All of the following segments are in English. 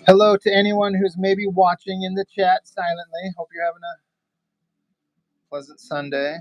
Hello to anyone who's maybe watching in the chat silently. Hope you're having a pleasant Sunday.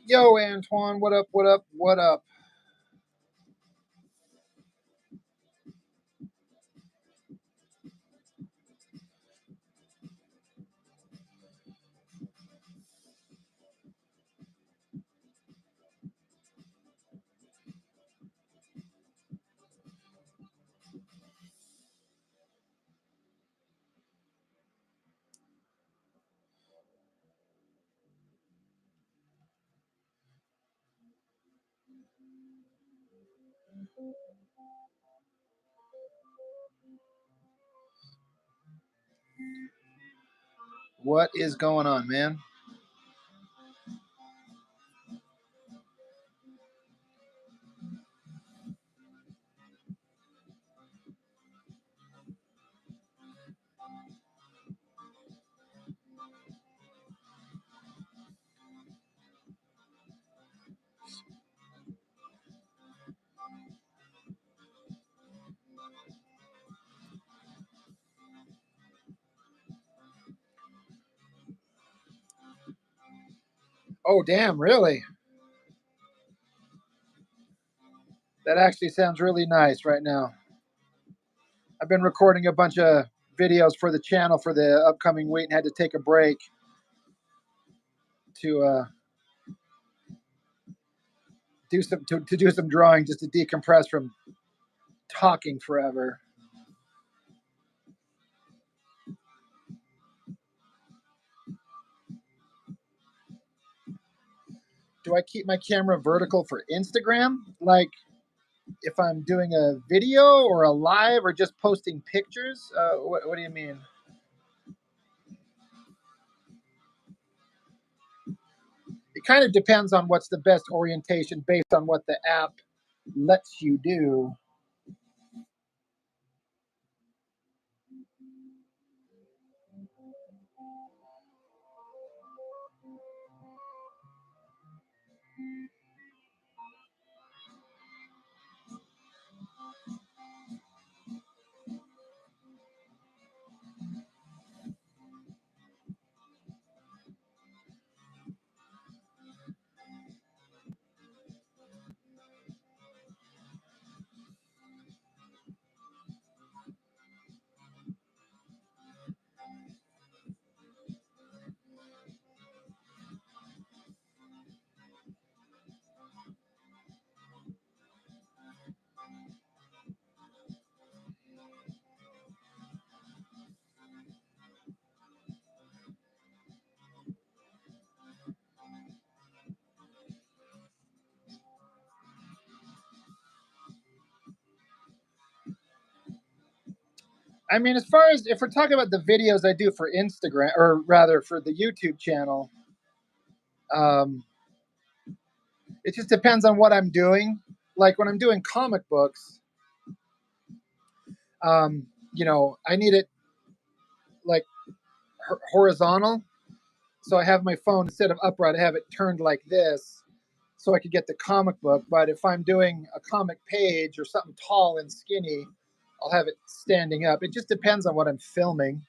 Yo, Antoine, what up, what up, what up? What is going on, man? Oh, damn, really? That actually sounds really nice right now. I've been recording a bunch of videos for the channel for the upcoming week and had to take a break to do some drawing just to decompress from talking forever. Do I keep my camera vertical for Instagram? Like if I'm doing a video or a live or just posting pictures? What do you mean? It kind of depends on what's the best orientation based on what the app lets you do. I mean, as far as if we're talking about the videos I do for Instagram, or rather for the YouTube channel, um, it just depends on what I'm doing. Like when I'm doing comic books, I need it like horizontal. So I have my phone instead of upright, I have it turned like this. so I could get the comic book. But if I'm doing a comic page or something tall and skinny, I'll have it standing up. It just depends on what I'm filming.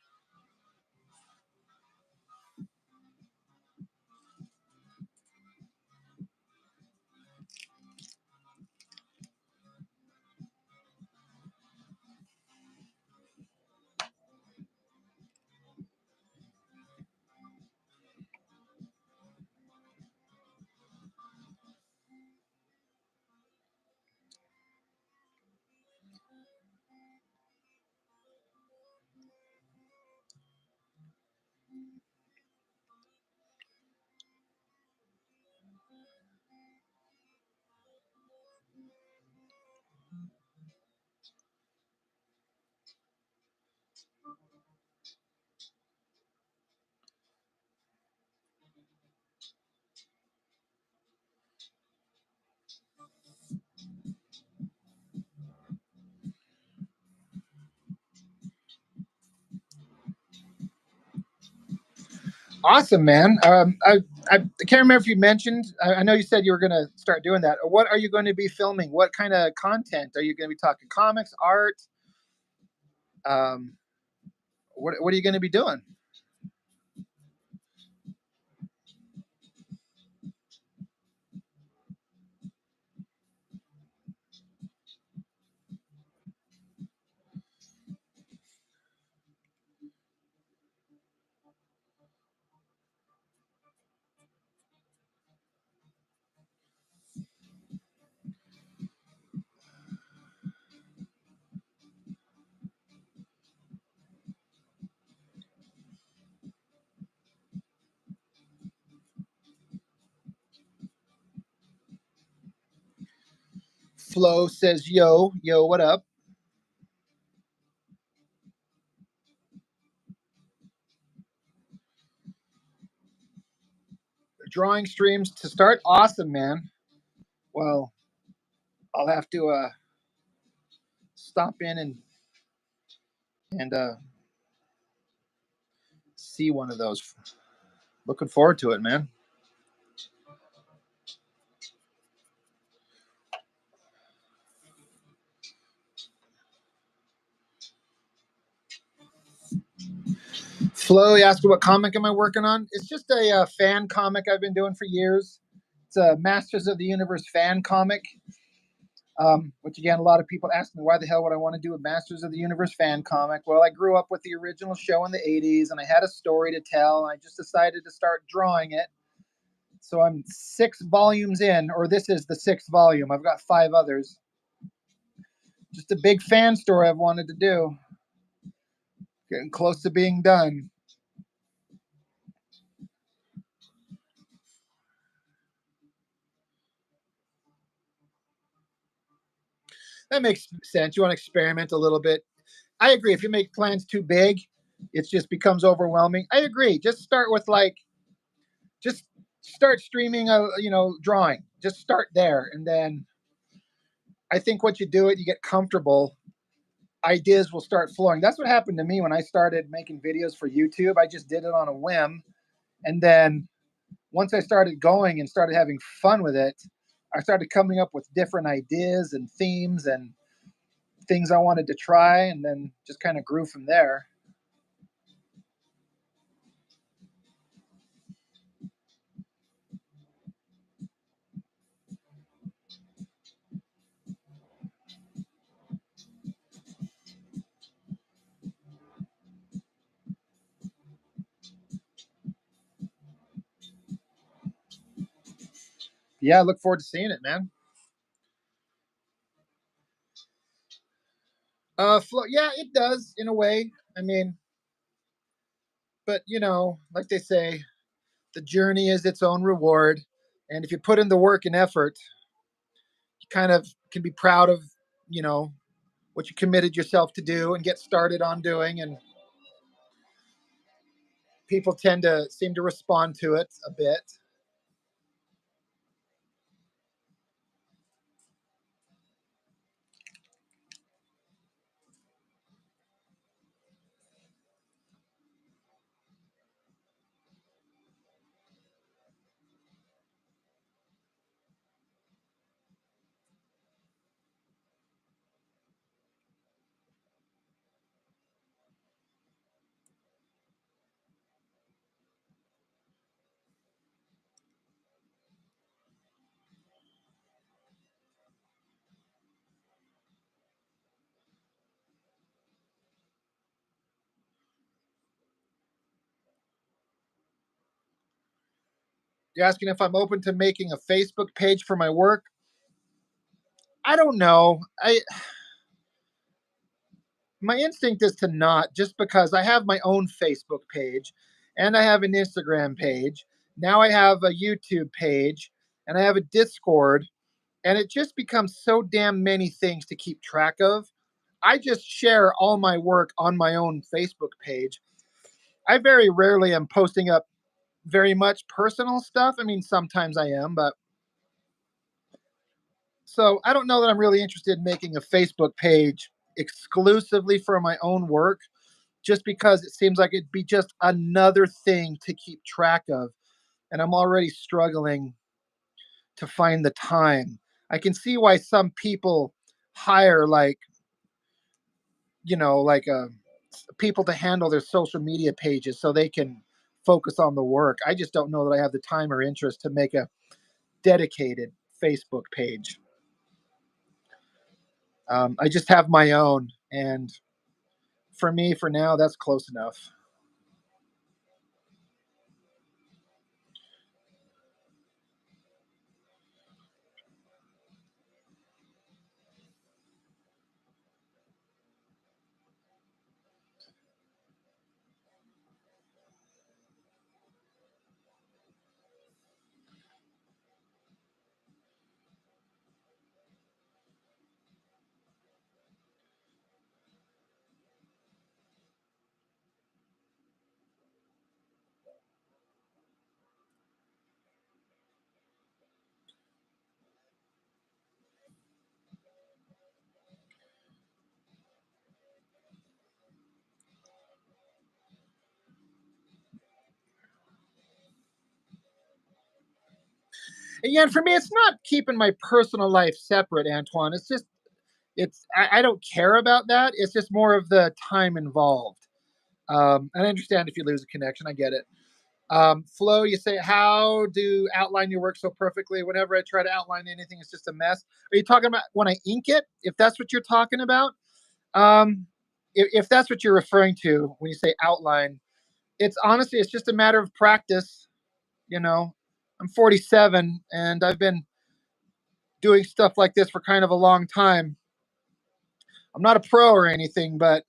Awesome, man. I can't remember if you mentioned. I know you said you were going to start doing that. What are you going to be filming? What kind of content are you going to be talking? Comics, art? Um, what are you going to be doing? Flo says, "Yo, yo, what up?" Drawing streams to start. Awesome, man. Well, I'll have to stop in and see one of those. Looking forward to it, man. Flo, you asked me what comic am I working on? It's just a fan comic I've been doing for years. It's a Masters of the Universe fan comic. Which again, a lot of people ask me why the hell would I want to do a Masters of the Universe fan comic? Well, I grew up with the original show in the '80s, and I had a story to tell. And I just decided to start drawing it. So I'm 6 volumes in, or this is the 6th volume. I've got 5 others. Just a big fan story I've wanted to do. Getting close to being done. That makes sense. You want to experiment a little bit. I agree. If you make plans too big, it just becomes overwhelming. I agree. Just start with just start streaming drawing. Just start there, and then I think once you do it, you get comfortable. Ideas will start flowing. That's what happened to me when I started making videos for YouTube. I just did it on a whim, and then once I started going and started having fun with it, I started coming up with different ideas and themes and things I wanted to try, and then just kind of grew from there. Yeah, I look forward to seeing it, man. Yeah, it does in a way. I mean, but like they say, the journey is its own reward, and if you put in the work and effort, you kind of can be proud of, you know, what you committed yourself to do and get started on doing, and people tend to seem to respond to it a bit. You're asking if I'm open to making a Facebook page for my work? I don't know. My instinct is to not, just because I have my own Facebook page and I have an Instagram page. Now I have a YouTube page and I have a Discord, and it just becomes so damn many things to keep track of. I just share all my work on my own Facebook page. I very rarely am posting up very much personal stuff. I mean, sometimes I am, but so I don't know that I'm really interested in making a Facebook page exclusively for my own work, just because it seems like it'd be just another thing to keep track of. And I'm already struggling to find the time. I can see why some people hire, like, like people to handle their social media pages so they can focus on the work. I just don't know that I have the time or interest to make a dedicated Facebook page. I just have my own, and for me, for now, that's close enough. And yeah, and for me, it's not keeping my personal life separate, Antoine. It's just I don't care about that. It's just more of the time involved. And I understand if you lose a connection, I get it. Flo, you say, how do outline your work so perfectly? Whenever I try to outline anything, it's just a mess. Are you talking about when I ink it? If that's what you're talking about, um, if that's what you're referring to when you say outline, it's honestly, it's just a matter of practice. You know, I'm 47 and I've been doing stuff like this for kind of a long time. I'm not a pro or anything, but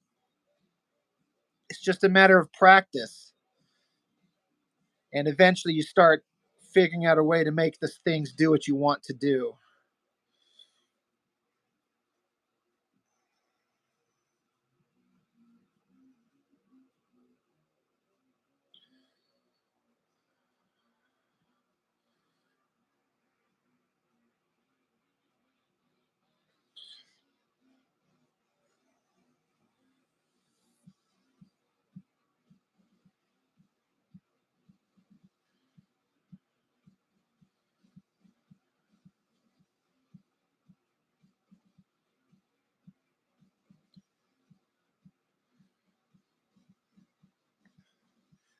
it's just a matter of practice. And eventually you start figuring out a way to make the things do what you want to do.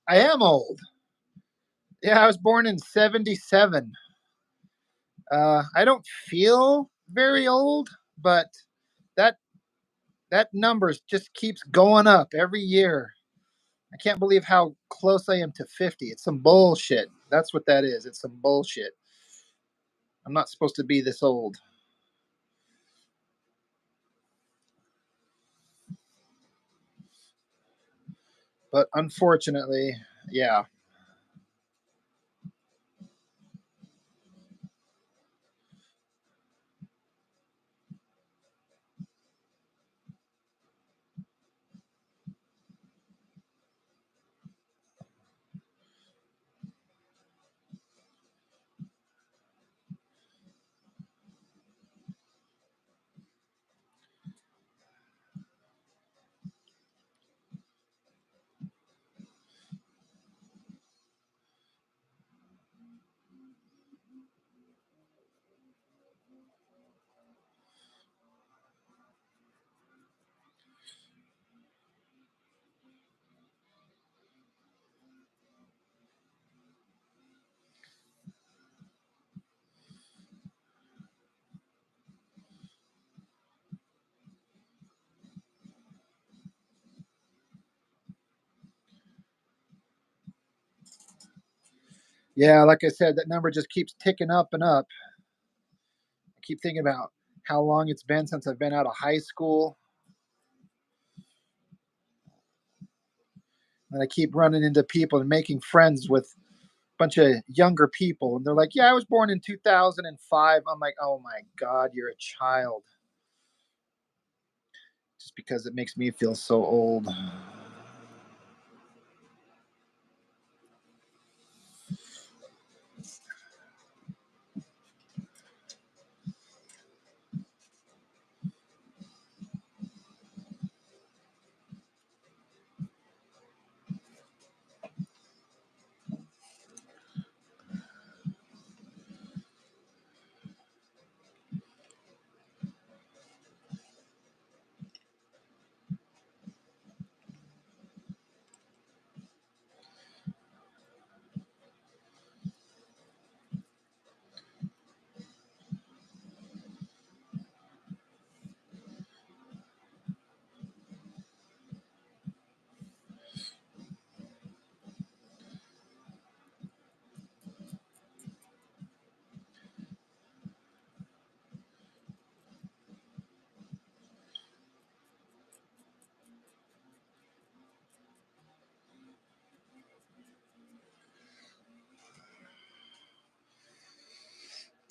I am old. Yeah, I was born in 77. I don't feel very old, but that that number just keeps going up every year. I can't believe how close I am to 50. It's some bullshit. That's what that is. It's some bullshit. I'm not supposed to be this old. But unfortunately, yeah. Yeah, like I said, that number just keeps ticking up and up. I keep thinking about how long it's been since I've been out of high school. And I keep running into people and making friends with a bunch of younger people. And they're like, yeah, I was born in 2005. I'm like, oh my God, you're a child. Just because it makes me feel so old.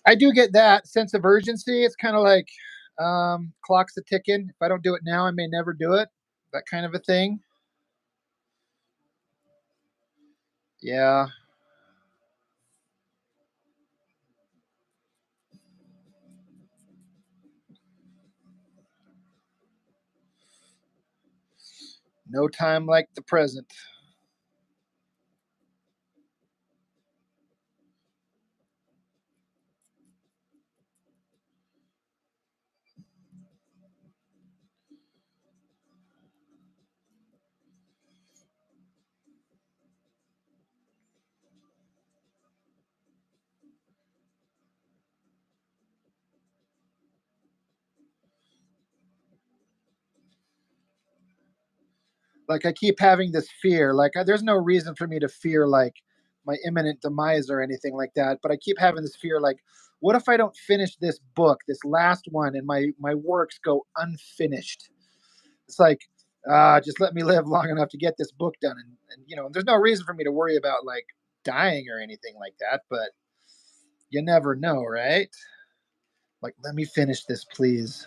I do get that sense of urgency. It's kind of like clock's a ticking. If I don't do it now, I may never do it. That kind of a thing. Yeah. No time like the present. Like I keep having this fear. Like there's no reason for me to fear like my imminent demise or anything like that. But I keep having this fear. Like, what if I don't finish this book, this last one, and my works go unfinished? It's like, just let me live long enough to get this book done. And there's no reason for me to worry about like dying or anything like that. But you never know, right? Like, let me finish this, please.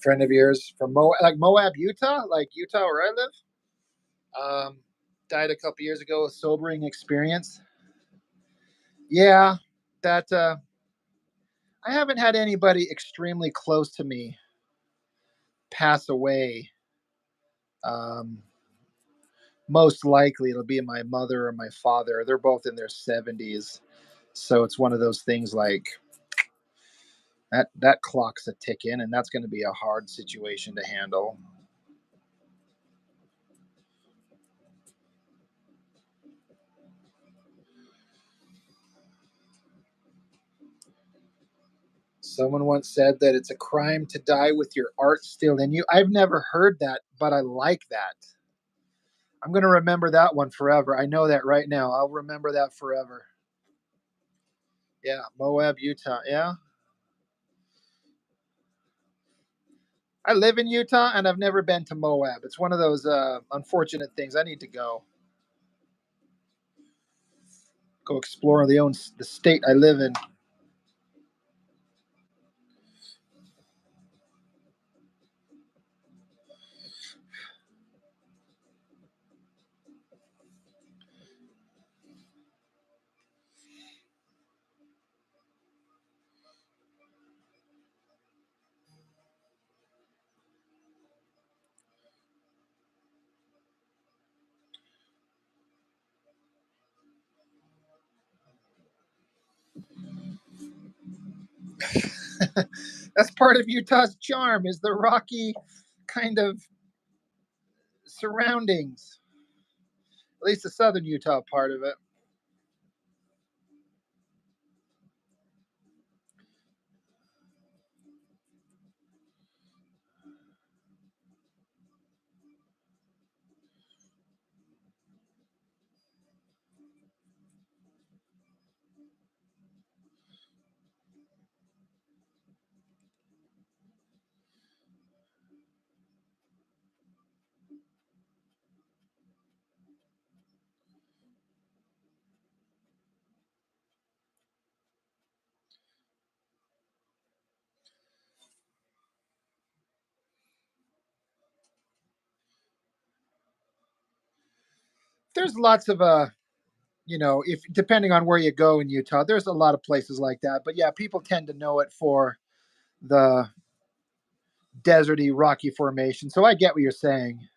Friend of yours from Moab, Utah, like Utah where I live. Um, Died a couple years ago. A sobering experience. Yeah, that I haven't had anybody extremely close to me pass away. Um, Most likely it'll be my mother or my father. They're both in their 70s. So it's one of those things like that clock's a tick in, and that's going to be a hard situation to handle. Someone once said that it's a crime to die with your art still in you. I've never heard that, but I like that. I'm going to remember that one forever. I know that right now. I'll remember that forever. Yeah, Moab, Utah. Yeah. I live in Utah and I've never been to Moab. It's one of those unfortunate things. I need to go explore the state I live in. That's part of Utah's charm, is the rocky kind of surroundings. At least the southern Utah part of it. There's lots of if depending on where you go in Utah, there's a lot of places like that. But yeah, people tend to know it for the deserty, rocky formation. So I get what you're saying.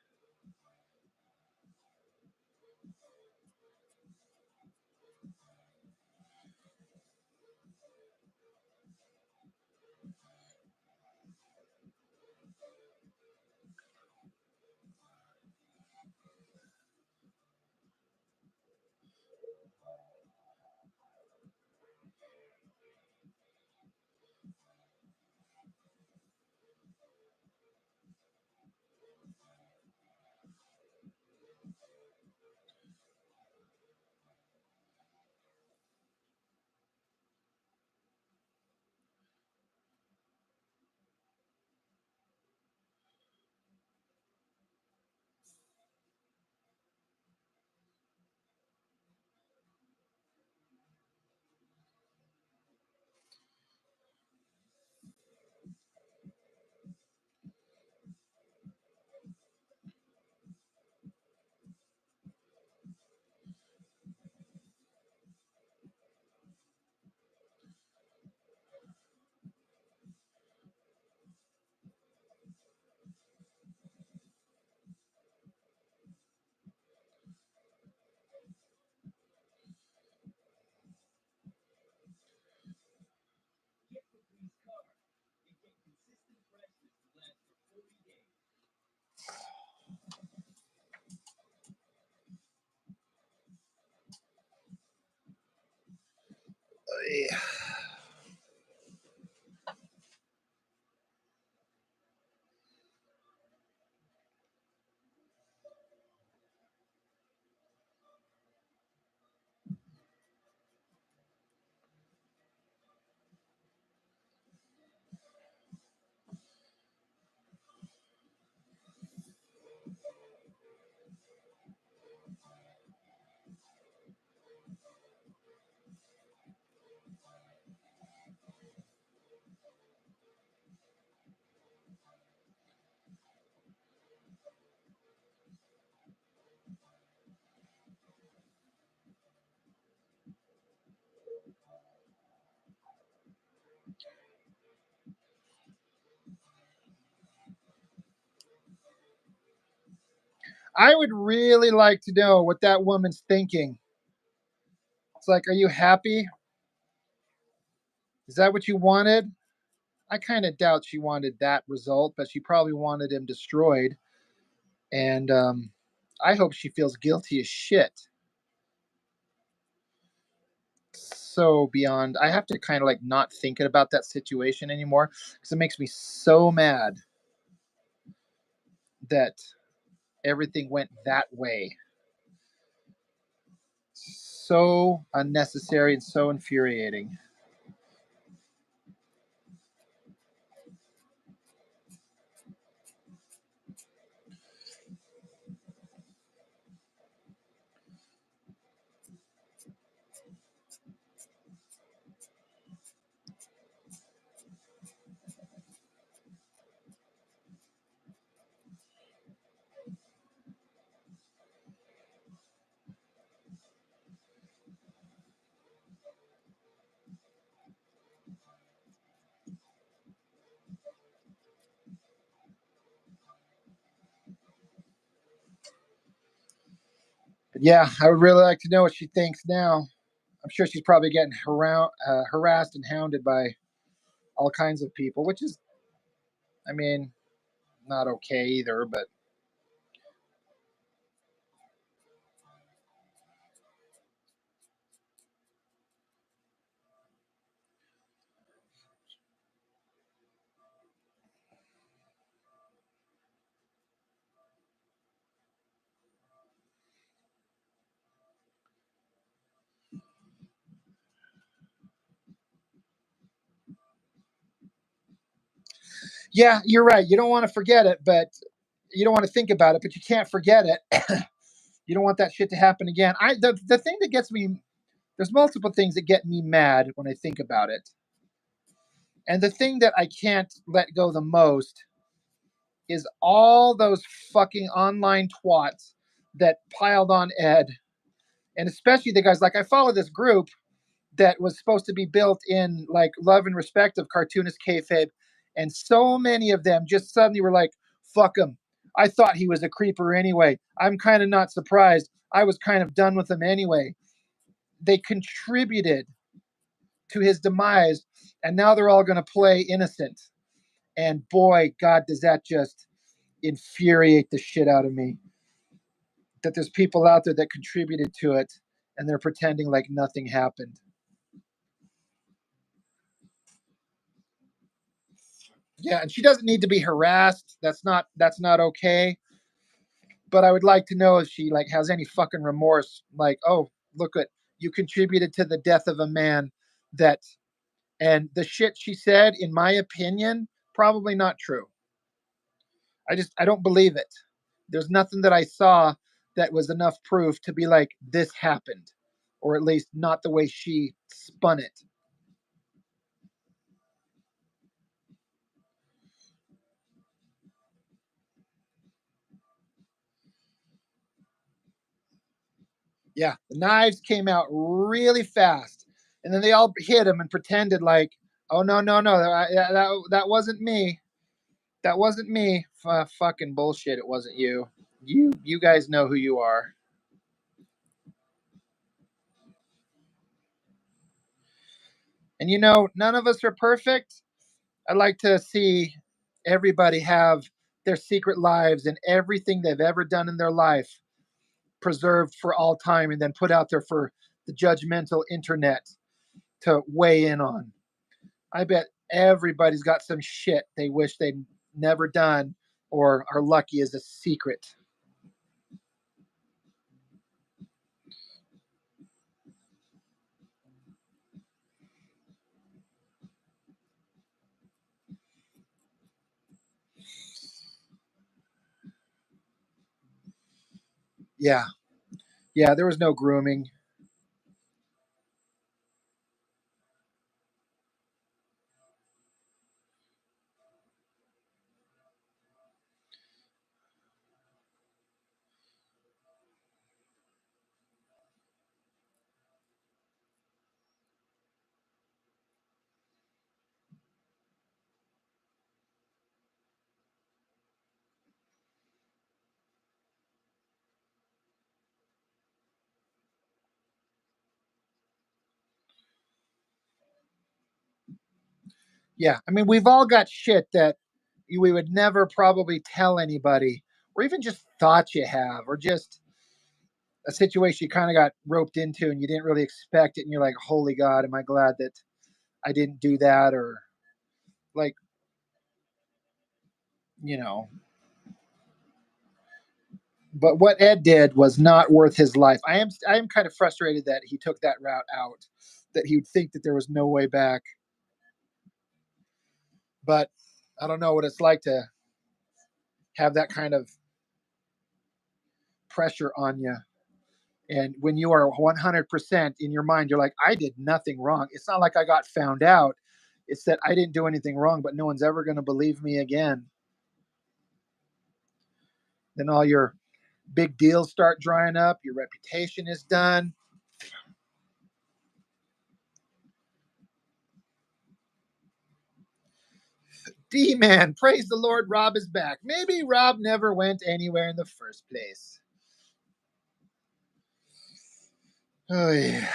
I would really like to know what that woman's thinking. It's like, are you happy? Is that what you wanted? I kind of doubt she wanted that result, but she probably wanted him destroyed. And I hope she feels guilty as shit. So beyond, I have to kind of like not thinking about that situation anymore because it makes me so mad that everything went that way. So unnecessary and so infuriating. But yeah, I would really like to know what she thinks now. I'm sure she's probably getting harassed and hounded by all kinds of people, which is, I mean, not okay either, but yeah, you're right. You don't want to forget it, but you don't want to think about it, but you can't forget it. You don't want that shit to happen again. The thing that gets me, there's multiple things that get me mad when I think about it. And the thing that I can't let go the most is all those fucking online twats that piled on Ed. And especially the guys, like, I follow this group that was supposed to be built in like love and respect of cartoonist kayfabe, and so many of them just suddenly were like, "Fuck him. I thought he was a creeper anyway. I'm kind of not surprised. I was kind of done with him anyway." They contributed to his demise, and now they're all going to play innocent. And boy, God, does that just infuriate the shit out of me. That there's people out there that contributed to it, and they're pretending like nothing happened. Yeah, and she doesn't need to be harassed. That's not okay. But I would like to know if she like has any fucking remorse. Like, oh, look at, you contributed to the death of a man that, and the shit she said, in my opinion, probably not true. I don't believe it. There's nothing that I saw that was enough proof to be like this happened, or at least not the way she spun it. Yeah, the knives came out really fast, and then they all hit him and pretended like, "Oh no, no, no, that wasn't me. That wasn't me." Fucking bullshit. It wasn't you. You guys know who you are. And none of us are perfect. I'd like to see everybody have their secret lives and everything they've ever done in their life preserved for all time and then put out there for the judgmental internet to weigh in on. I bet everybody's got some shit they wish they'd never done or are lucky as a secret. Yeah. Yeah, there was no grooming. Yeah. I mean, we've all got shit that we would never probably tell anybody, or even just thought you have, or just a situation you kind of got roped into and you didn't really expect it. And you're like, holy God, am I glad that I didn't do that? Or like, you know, but what Ed did was not worth his life. I am kind of frustrated that he took that route out, that he would think that there was no way back. But I don't know what it's like to have that kind of pressure on you. And when you are 100% in your mind, you're like, I did nothing wrong. It's not like I got found out. It's that I didn't do anything wrong, but no one's ever going to believe me again. Then all your big deals start drying up. Your reputation is done. D man, praise the Lord, Rob is back. Maybe Rob never went anywhere in the first place. Oh, yeah.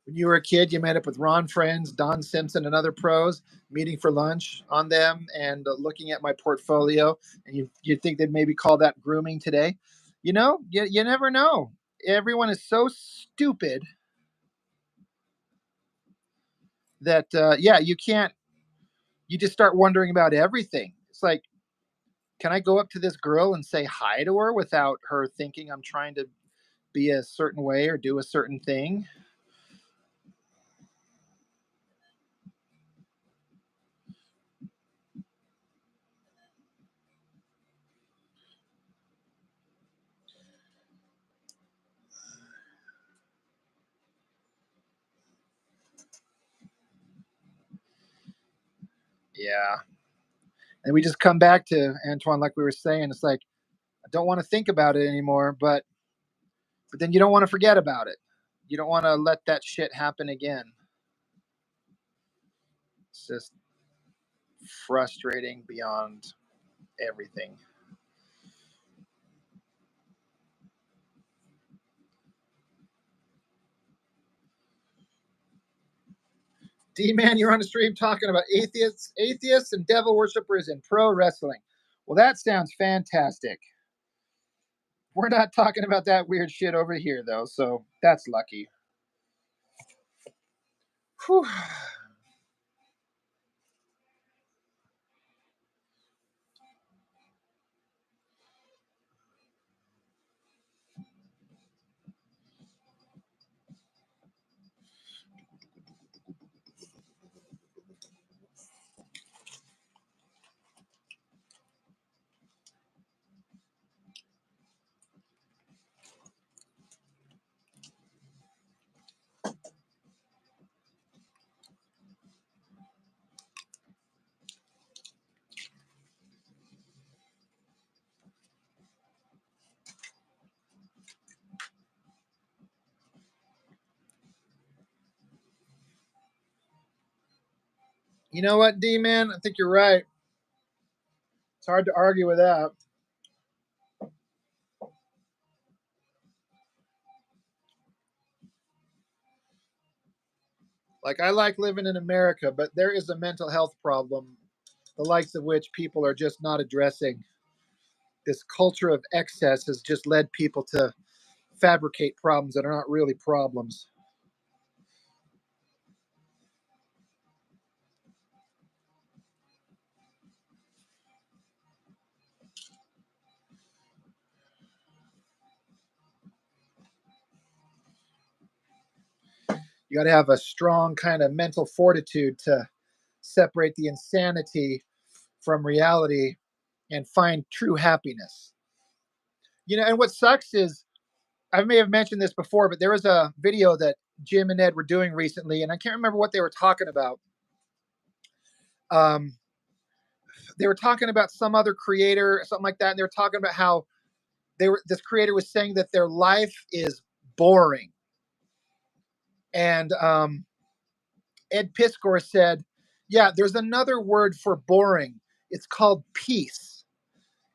When you were a kid, you met up with Ron Friends, Don Simpson, and other pros, meeting for lunch on them and looking at my portfolio. And you think they'd maybe call that grooming today? You never know. Everyone is so stupid that, yeah, you can't, you just start wondering about everything. It's like, can I go up to this girl and say hi to her without her thinking I'm trying to be a certain way or do a certain thing? Yeah. And we just come back to Antoine, like we were saying, it's like, I don't want to think about it anymore, but then you don't want to forget about it. You don't want to let that shit happen again. It's just frustrating beyond everything. D man, you're on the stream talking about atheists and devil worshippers in pro wrestling. Well, that sounds fantastic. We're not talking about that weird shit over here, though, so that's lucky. Whew. You know what, D man? I think you're right. It's hard to argue with that. Like, I like living in America, but there is a mental health problem, the likes of which people are just not addressing. This culture of excess has just led people to fabricate problems that are not really problems. You got to have a strong kind of mental fortitude to separate the insanity from reality and find true happiness. And what sucks is, I may have mentioned this before, but there was a video that Jim and Ed were doing recently, and I can't remember what they were talking about. Um, they were talking about some other creator, something like that, and they were talking about how this creator was saying that their life is boring, and Ed Piskor said, "Yeah, there's another word for boring. It's called peace,"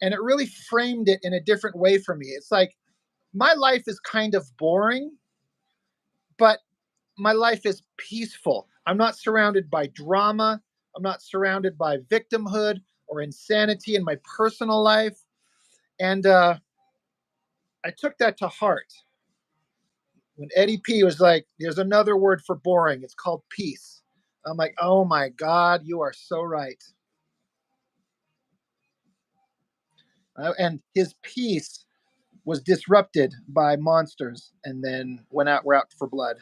and it really framed it in a different way for me. It's like, my life is kind of boring, but my life is peaceful. I'm not surrounded by drama. I'm not surrounded by victimhood or insanity in my personal life. And I took that to heart when Eddie P was like, there's another word for boring. It's called peace. I'm like, oh my God, you are so right. And his peace was disrupted by monsters and then we're out for blood.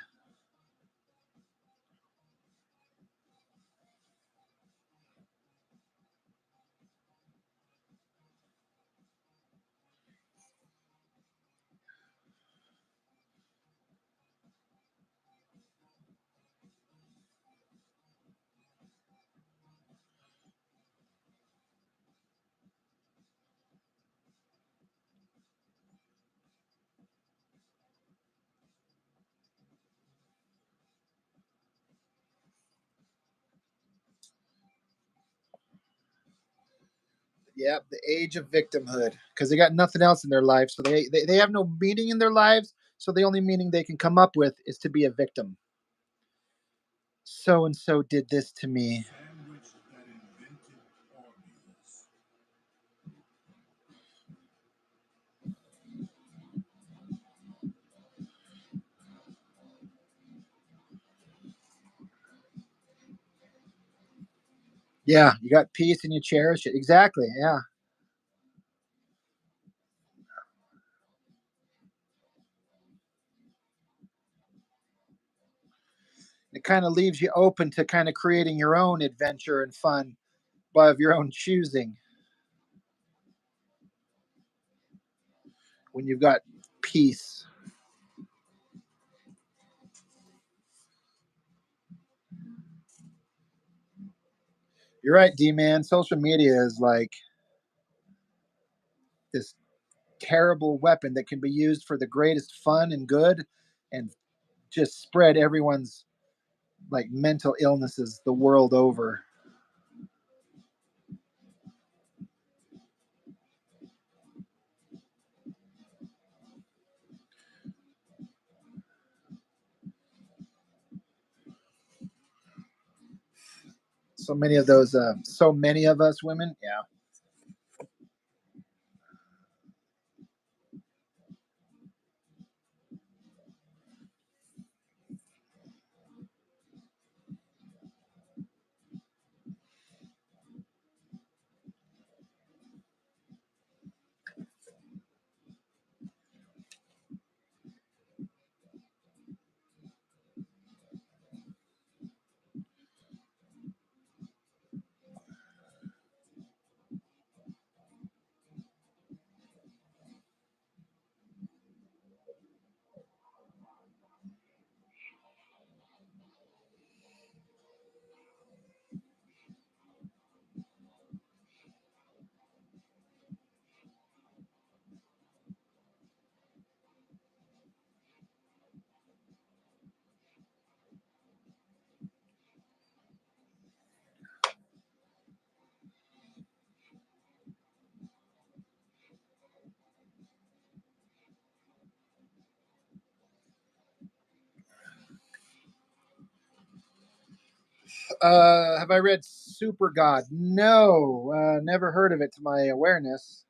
Yep, the age of victimhood, because they got nothing else in their life, so they have no meaning in their lives. So the only meaning they can come up with is to be a victim. so and so did this to me. Yeah, you got peace and you cherish it. Exactly. Yeah. It kind of leaves you open to kind of creating your own adventure and fun by of your own choosing when you've got peace. You're right, D man. Social media is like this terrible weapon that can be used for the greatest fun and good and just spread everyone's like mental illnesses the world over. So many of those, so many of us women. Yeah. Have I read Super God? No, never heard of it to my awareness.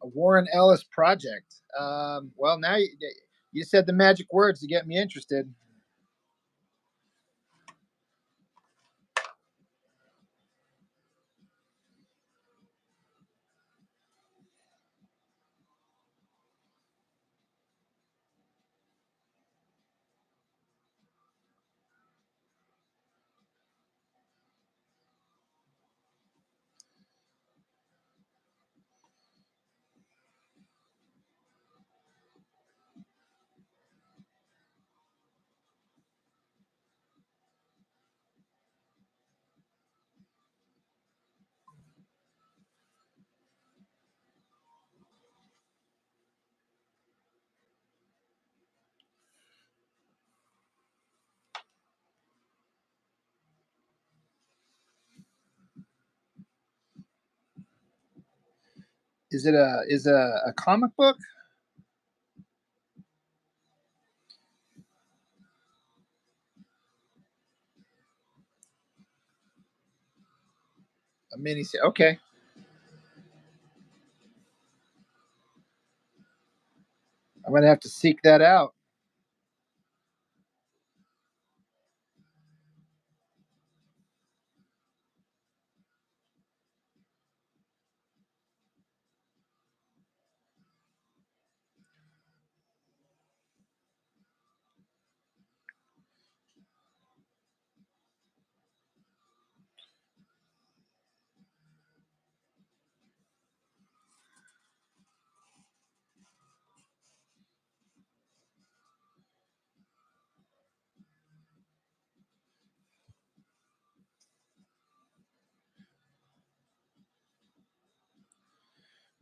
A Warren Ellis project. Well, now you said the magic words to get me interested. Is it a comic book? A mini? Okay. I'm gonna have to seek that out.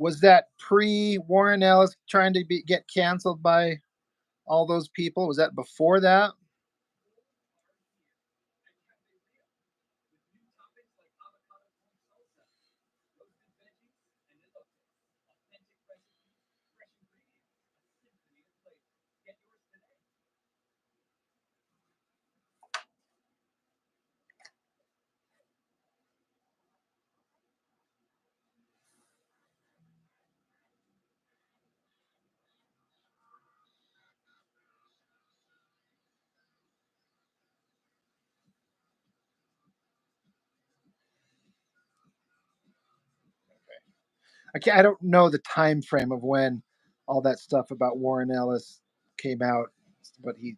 Was that pre Warren Ellis trying to get canceled by all those people? Was that before that? I don't know the time frame of when all that stuff about Warren Ellis came out, but he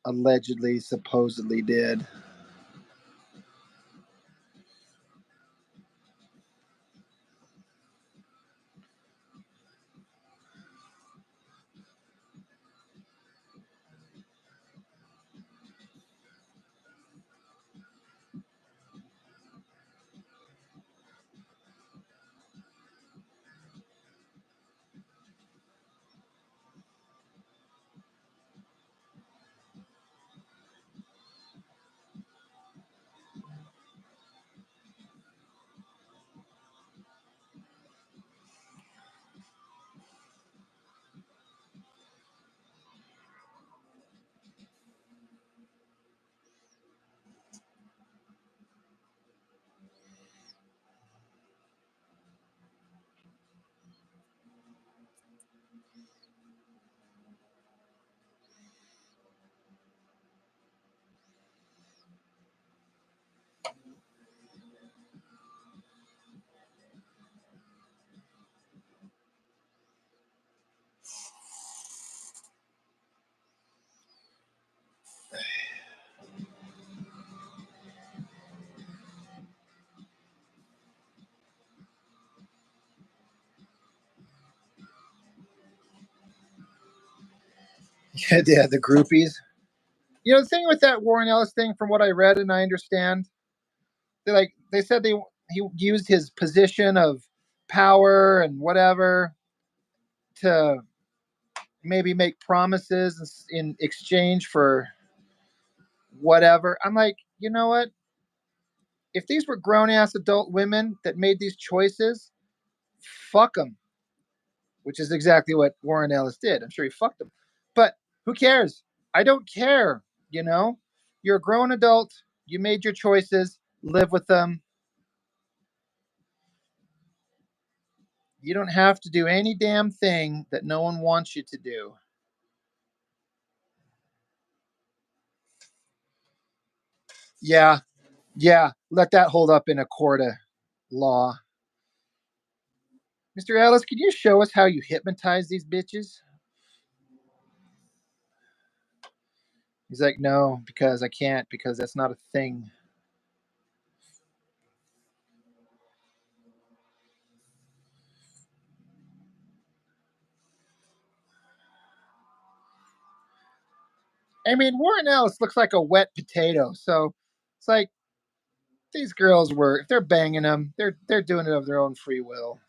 allegedly, supposedly did. Yeah, the groupies. You know, the thing with that Warren Ellis thing, from what I read and I understand, they said he used his position of power and whatever to maybe make promises in exchange for whatever. I'm like, you know what? If these were grown ass adult women that made these choices, fuck them, which is exactly what Warren Ellis did. I'm sure he fucked them. But who cares? I don't care. You know, you're a grown adult. You made your choices. Live with them. You don't have to do any damn thing that no one wants you to do. Yeah, yeah. Let that hold up in a court of law. Mr. Ellis, could you show us how you hypnotize these bitches? He's like, no, because I can't, because that's not a thing. I mean, Warren Ellis looks like a wet potato. So it's like these girls were, if they're banging them, they're doing it of their own free will.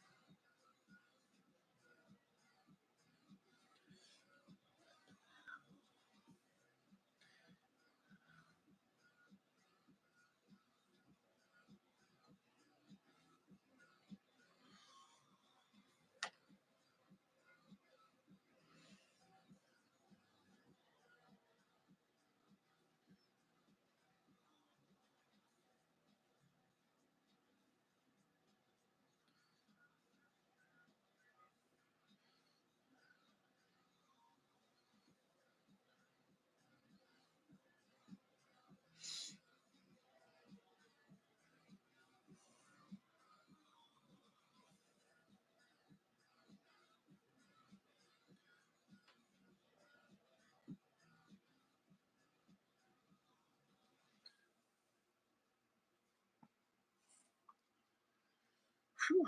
Whew.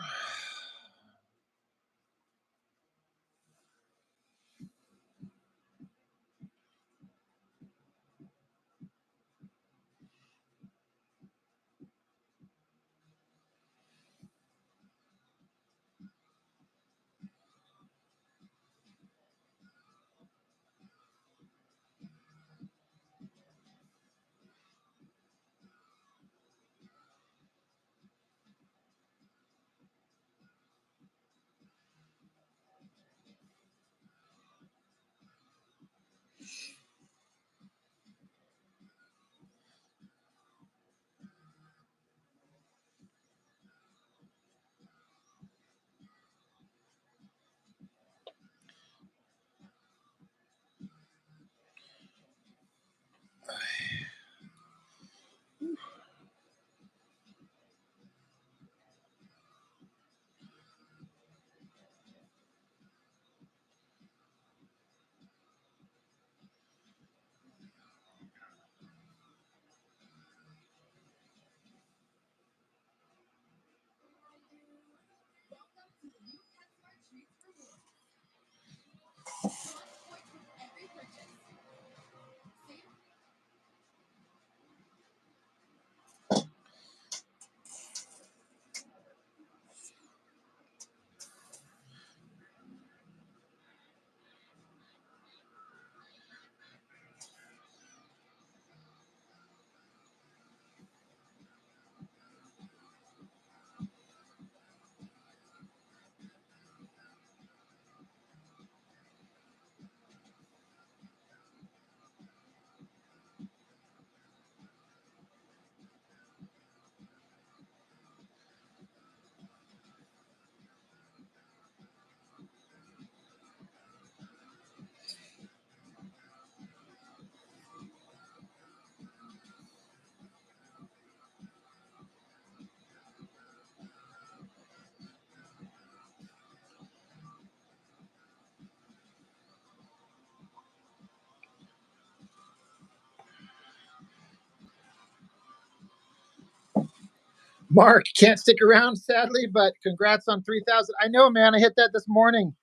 Mark can't stick around, sadly, but congrats on 3,000. I know, man. I hit that this morning.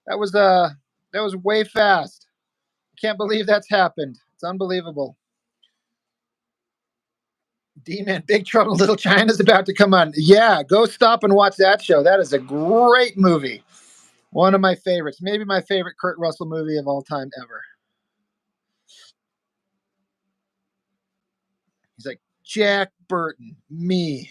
That was that was way fast. Can't believe that's happened. It's unbelievable. D-Man, Big Trouble in Little China's about to come on. Yeah, go stop and watch that show. That is a great movie. One of my favorites. Maybe my favorite Kurt Russell movie of all time ever. He's like, Jack Burton, me.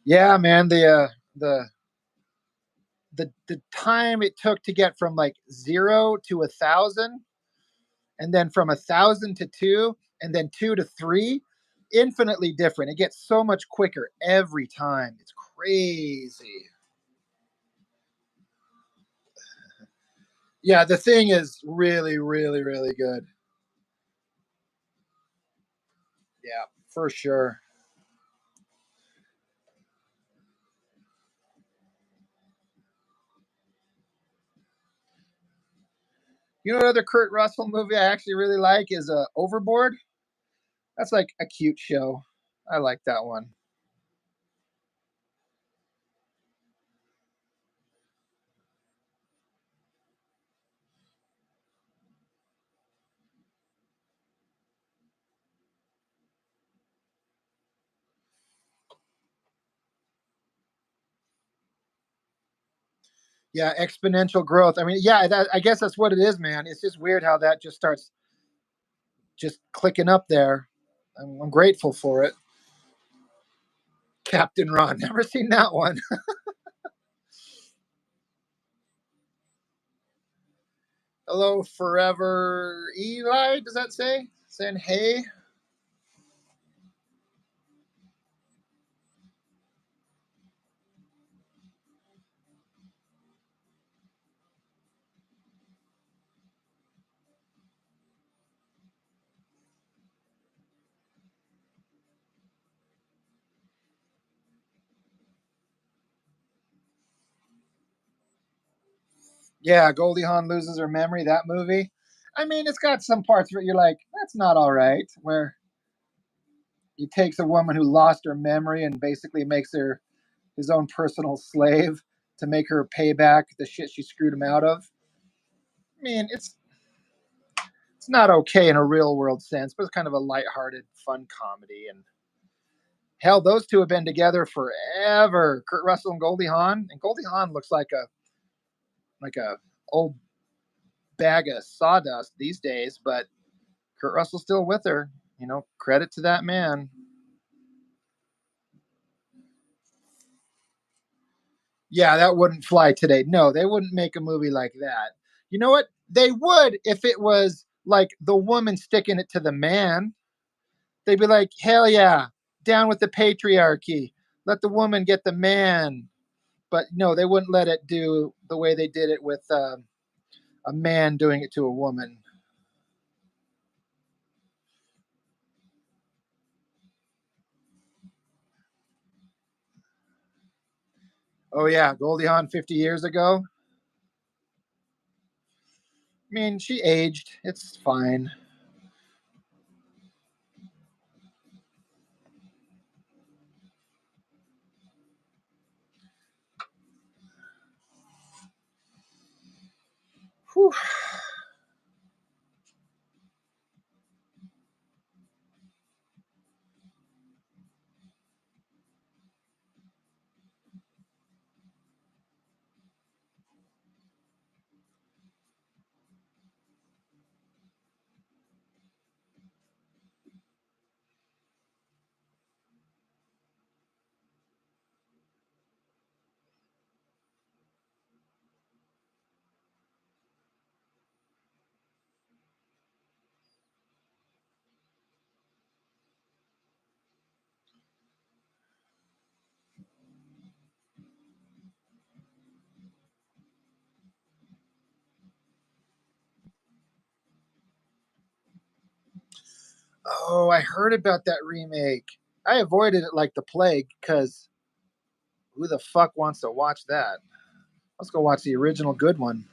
Yeah, man. The time it took to get from like 0 to 1,000, and then from 1,000 to 2, and then 2 to 3, infinitely different. It gets so much quicker every time. It's crazy. Yeah, the thing is really, really, really good. Yeah, for sure. You know what other Kurt Russell movie I actually really like is Overboard. That's like a cute show. I like that one. Yeah, exponential growth. I mean, yeah, I guess that's what it is, man. It's just weird how that just starts just clicking up there. I'm grateful for it. Captain Ron, never seen that one. Hello, forever, Eli. Does that say? Saying hey. Yeah, Goldie Hawn loses her memory. That movie. I mean, it's got some parts where you're like, that's not all right. Where he takes a woman who lost her memory and basically makes her his own personal slave to make her pay back the shit she screwed him out of. I mean, it's not okay in a real world sense, but it's kind of a lighthearted, fun comedy. And hell, those two have been together forever. Kurt Russell and Goldie Hawn, and Goldie Hawn looks like a old bag of sawdust these days, but Kurt Russell's still with her. You know, credit to that man. Yeah, that wouldn't fly today. No, they wouldn't make a movie like that. You know what? They would if it was like the woman sticking it to the man. They'd be like, hell yeah, down with the patriarchy. Let the woman get the man. But no, they wouldn't let it do the way they did it with a man doing it to a woman. Oh yeah, Goldie Hawn 50 years ago. I mean, she aged. It's fine. Whew. Oh, I heard about that remake. I avoided it like the plague because who the fuck wants to watch that? Let's go watch the original good one.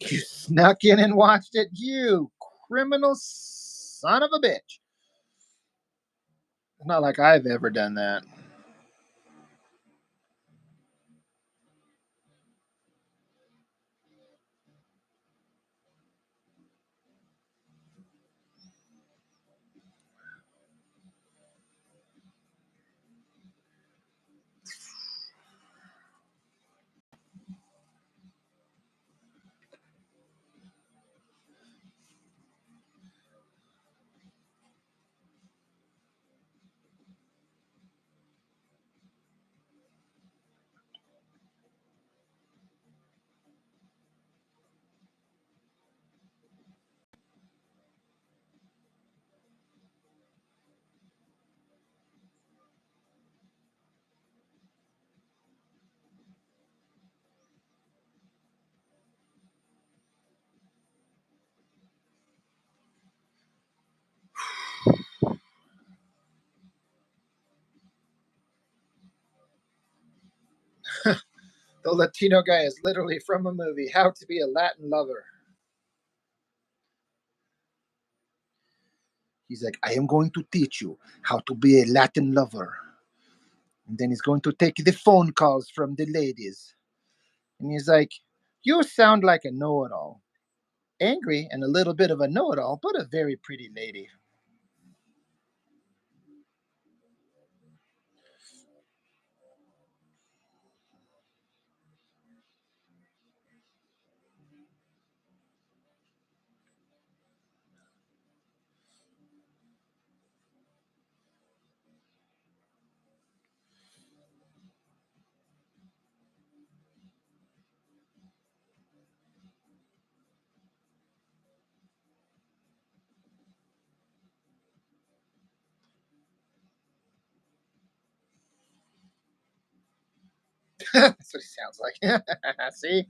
You snuck in and watched it, you criminal son of a bitch. It's not like I've ever done that. The Latino guy is literally from a movie, How to Be a Latin Lover. He's like, I am going to teach you how to be a Latin lover. And then he's going to take the phone calls from the ladies. And he's like, you sound like a know it all. Angry and a little bit of a know it all, but a very pretty lady. That's what he sounds like. See?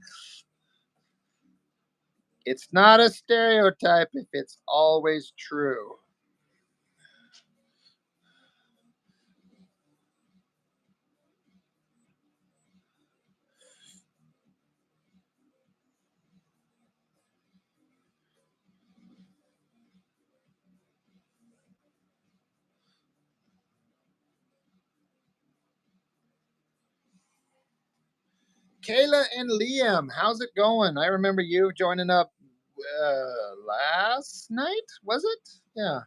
It's not a stereotype if it's always true. Kayla and Liam, how's it going? I remember you joining up last night, was it? Yeah.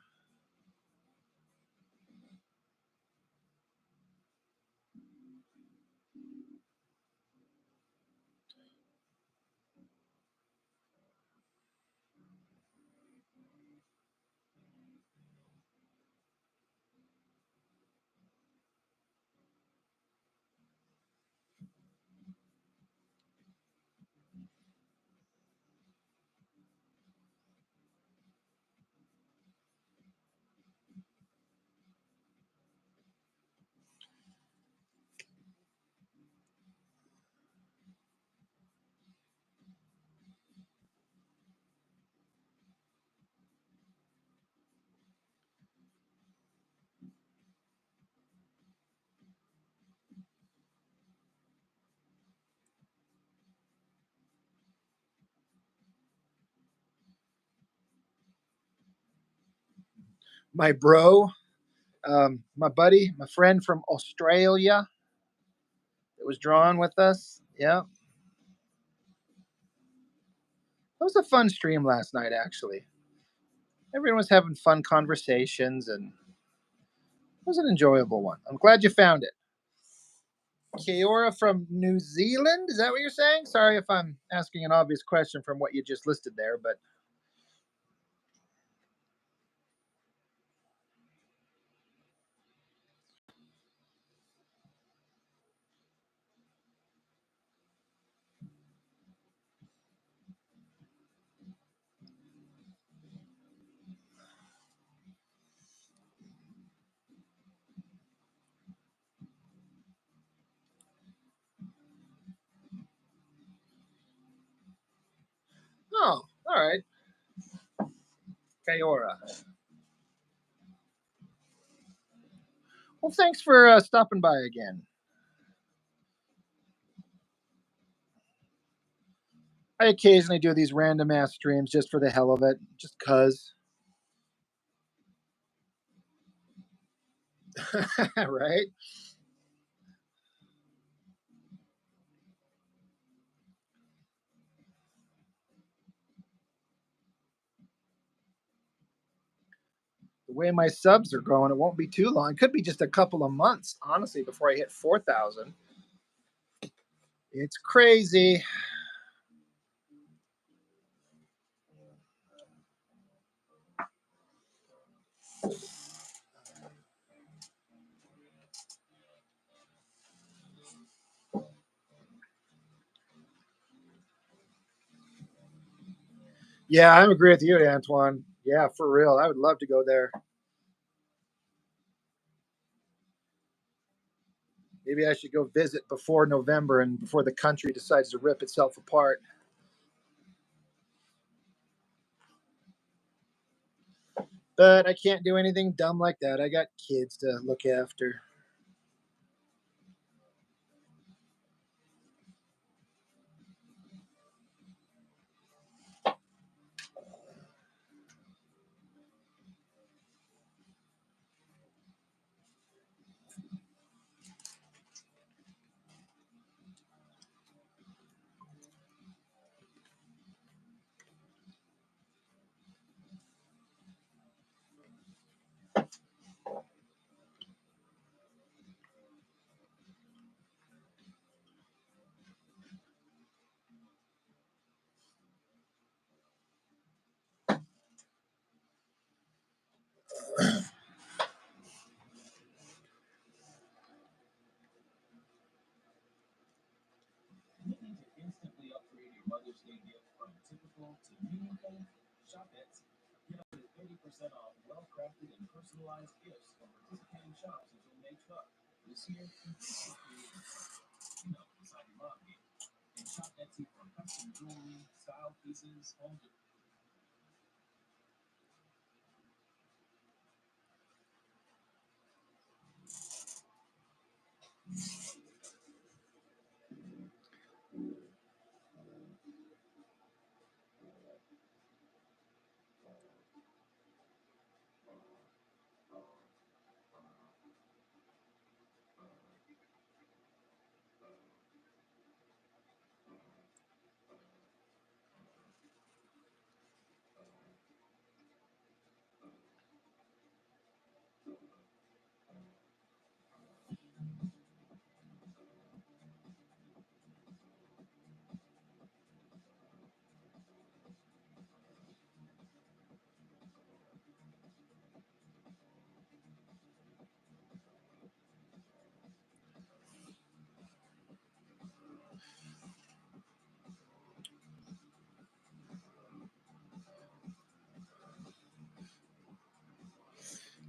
My bro, my buddy, my friend from Australia that was drawing with us. Yeah. It was a fun stream last night, actually. Everyone was having fun conversations, and it was an enjoyable one. I'm glad you found it. Keora from New Zealand? Is that what you're saying? Sorry if I'm asking an obvious question from what you just listed there, but oh, all right. Keora. Well, thanks for stopping by again. I occasionally do these random ass streams just for the hell of it, just cuz. Right? The way my subs are growing, it won't be too long. It could be just a couple of months, honestly, before I hit 4,000. It's crazy. Yeah, I agree with you, Antoine. Yeah, for real. I would love to go there. Maybe I should go visit before November and before the country decides to rip itself apart. But I can't do anything dumb like that. I got kids to look after.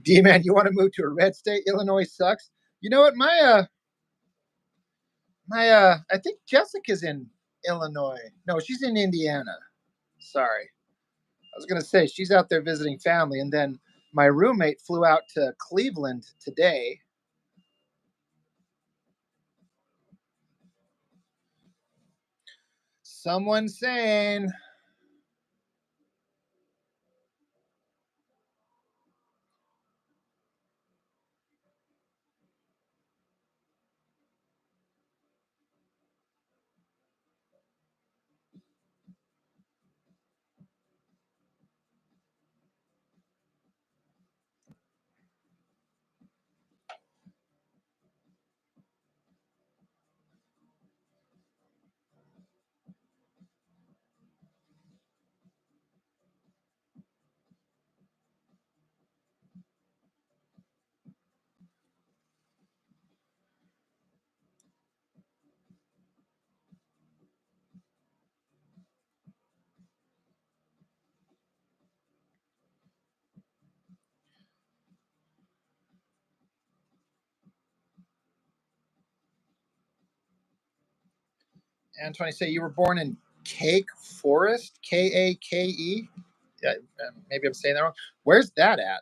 D man, you want to move to a red state? Illinois sucks. You know what? My I think Jessica's in Illinois. No, she's in Indiana. Sorry. I was gonna say she's out there visiting family, and then my roommate flew out to Cleveland today. Someone saying Antoine, say you were born in Cake Forest, Kake. Yeah, maybe I'm saying that wrong. Where's that at?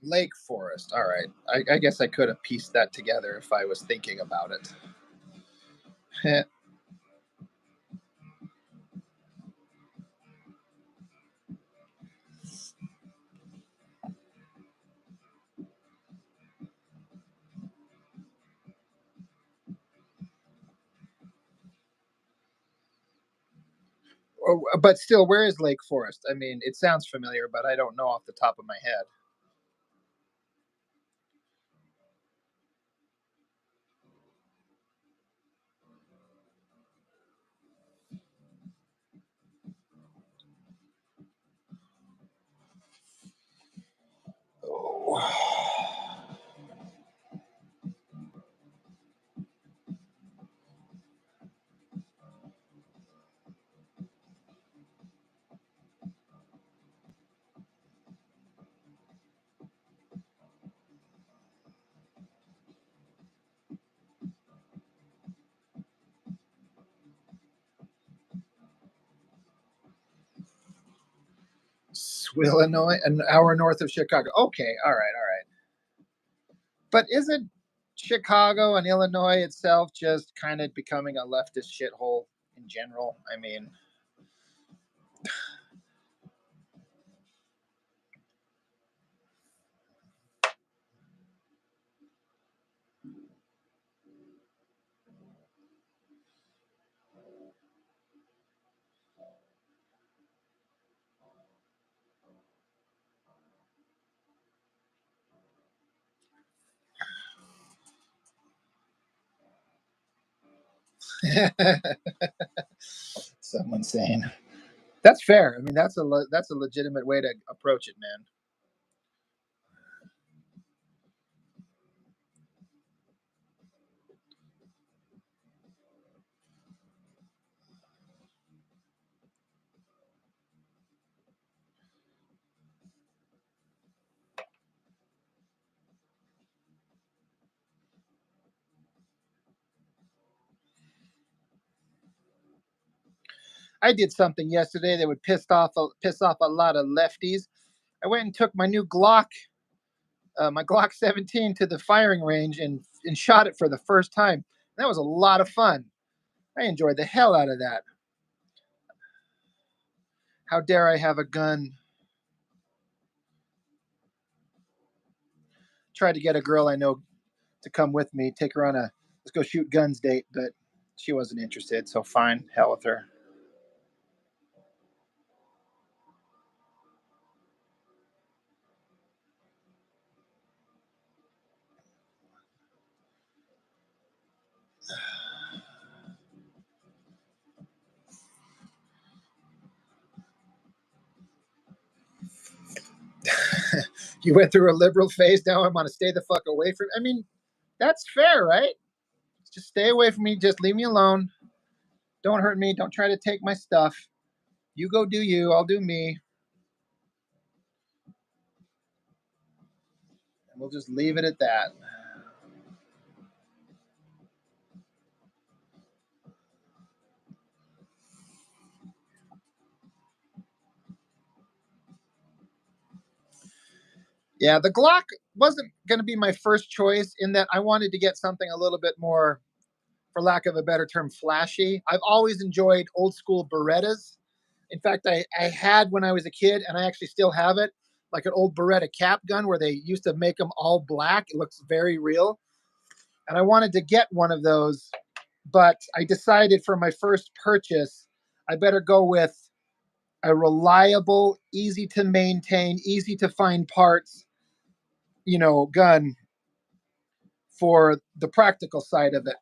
Lake Forest. All right. I guess I could have pieced that together if I was thinking about it. But still, where is Lake Forest? I mean, it sounds familiar, but I don't know off the top of my head. Oh. Illinois, an hour north of Chicago. Okay, all right. But isn't Chicago and Illinois itself just kind of becoming a leftist shithole in general? I mean, someone saying that's fair. I mean, that's a legitimate way to approach it, man. I did something yesterday that would piss off a lot of lefties. I went and took my Glock 17 to the firing range and shot it for the first time. That was a lot of fun. I enjoyed the hell out of that. How dare I have a gun? Tried to get a girl I know to come with me, take her on a let's go shoot guns date, but she wasn't interested. So fine, hell with her. You went through a liberal phase. Now I'm gonna stay the fuck away from. I mean, that's fair, right? Just stay away from me. Just leave me alone. Don't hurt me. Don't try to take my stuff. You go do you. I'll do me. And we'll just leave it at that. Yeah, the Glock wasn't going to be my first choice in that I wanted to get something a little bit more, for lack of a better term, flashy. I've always enjoyed old school Berettas. In fact, I had when I was a kid, and I actually still have it, like an old Beretta cap gun where they used to make them all black. It looks very real. And I wanted to get one of those, but I decided for my first purchase, I better go with a reliable, easy to maintain, easy to find parts, gun for the practical side of it,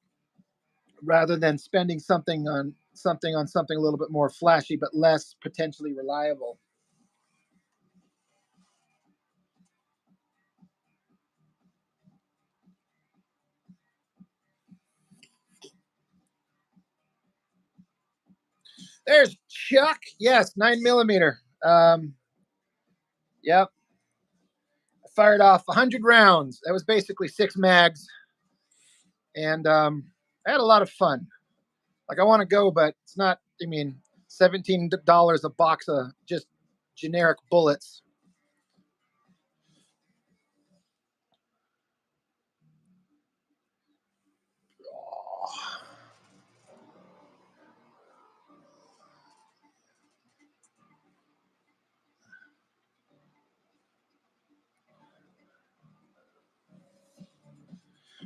rather than spending something a little bit more flashy but less potentially reliable. There's Chuck. Yes, 9 millimeter. Yep. I fired off 100 rounds. That was basically 6 mags, and I had a lot of fun. Like, I want to go, but it's not. I mean, $17 a box of just generic bullets.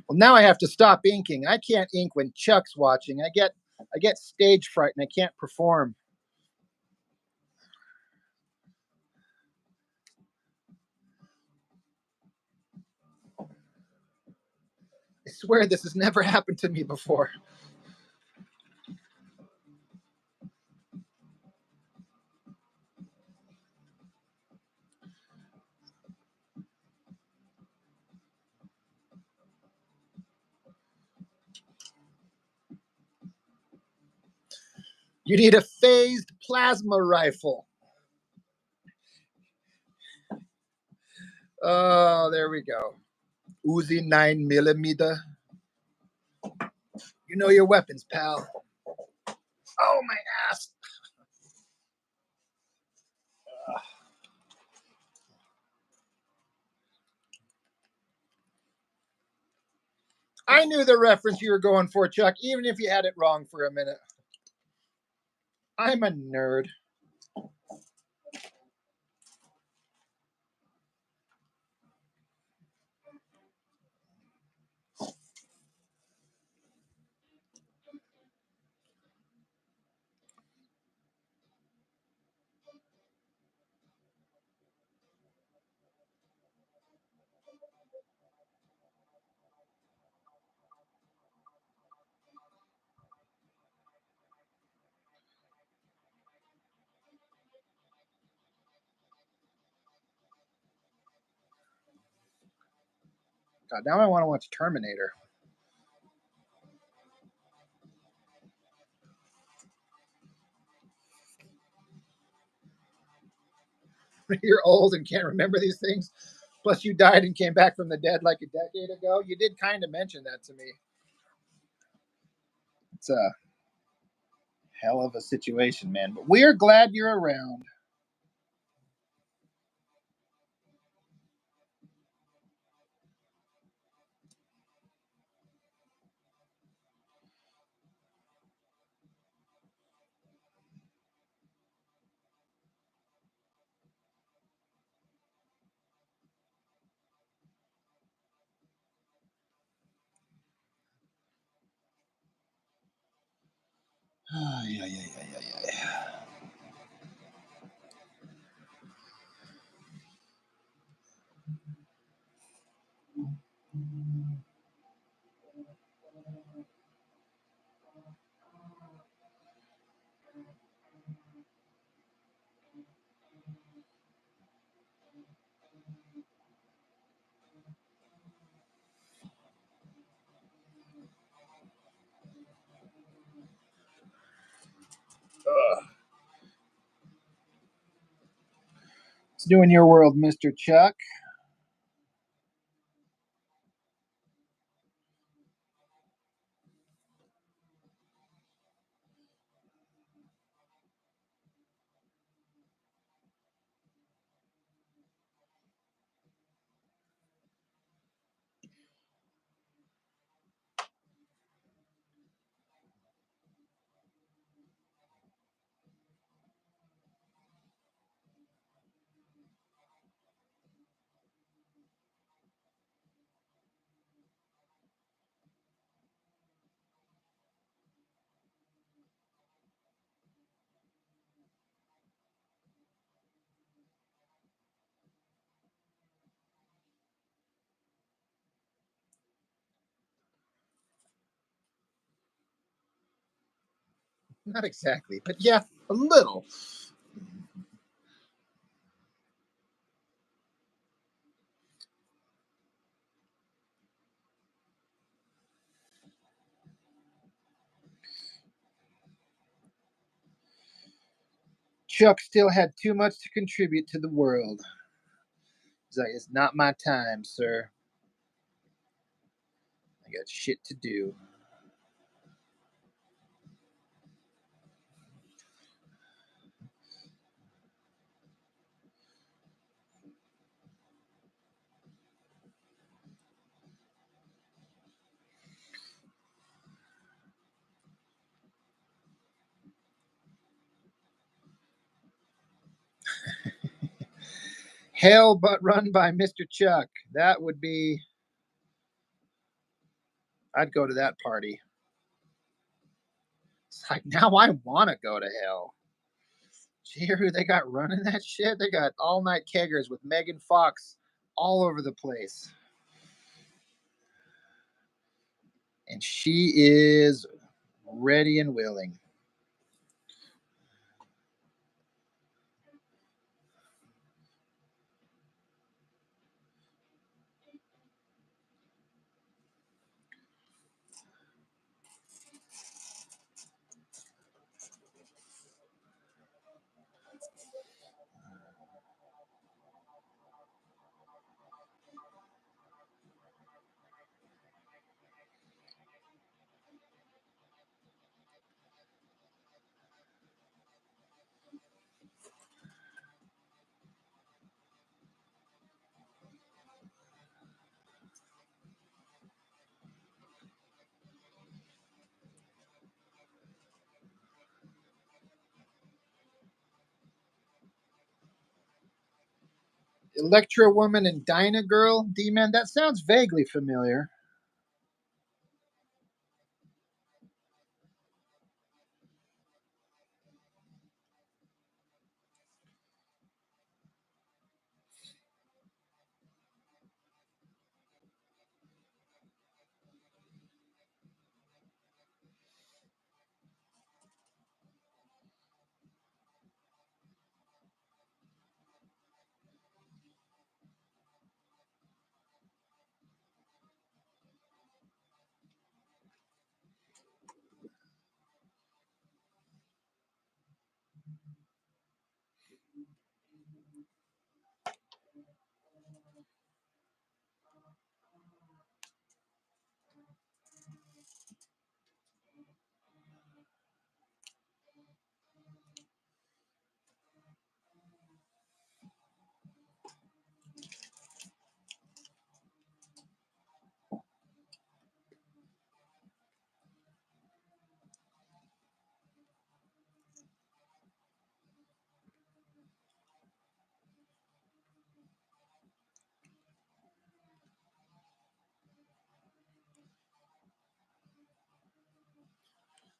Well, now I have to stop inking. I can't ink when Chuck's watching. I get stage fright and I can't perform. I swear this has never happened to me before. You need a phased plasma rifle. Oh, there we go. Uzi 9 millimeter. You know your weapons, pal. Oh, my ass. I knew the reference you were going for, Chuck, even if you had it wrong for a minute. I'm a nerd. God, now I want to watch Terminator. You're old and can't remember these things. Plus, you died and came back from the dead like a decade ago. You did kind of mention that to me. It's a hell of a situation, man. But we're glad you're around. Yeah, yeah, yeah, yeah, yeah. It's doing your world, Mr. Chuck. Not exactly, but yeah, a little. Chuck still had too much to contribute to the world. He's like, it's not my time, sir. I got shit to do. Hell but run by Mr. Chuck. That would be, I'd go to that party. It's like, now I want to go to hell. Did you hear who they got running that shit? They got all night keggers with Megan Fox all over the place. And she is ready and willing. Electra Woman and Dyna Girl, D-Man, that sounds vaguely familiar.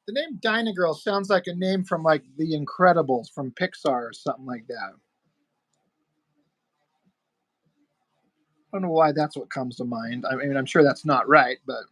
The name Dyna Girl sounds like a name from like The Incredibles from Pixar or something like that. I don't know why that's what comes to mind. I mean, I'm sure that's not right, but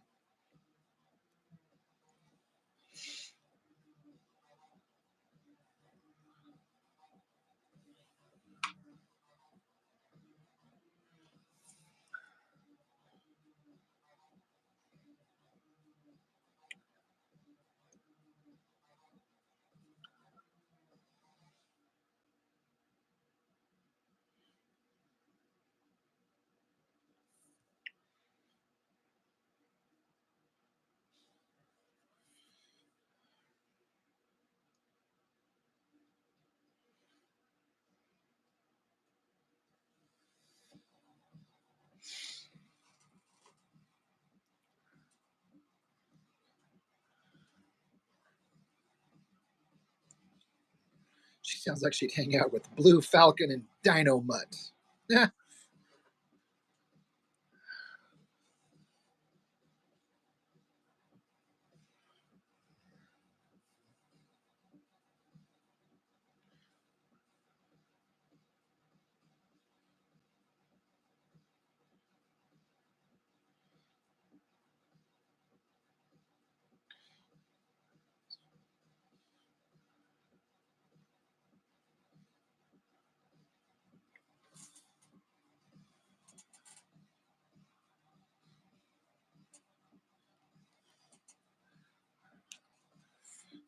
she sounds like she'd hang out with Blue Falcon and Dino Mutt. Yeah.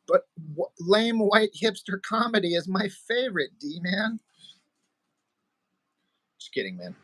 But lame white hipster comedy is my favorite, D man. Just kidding, man.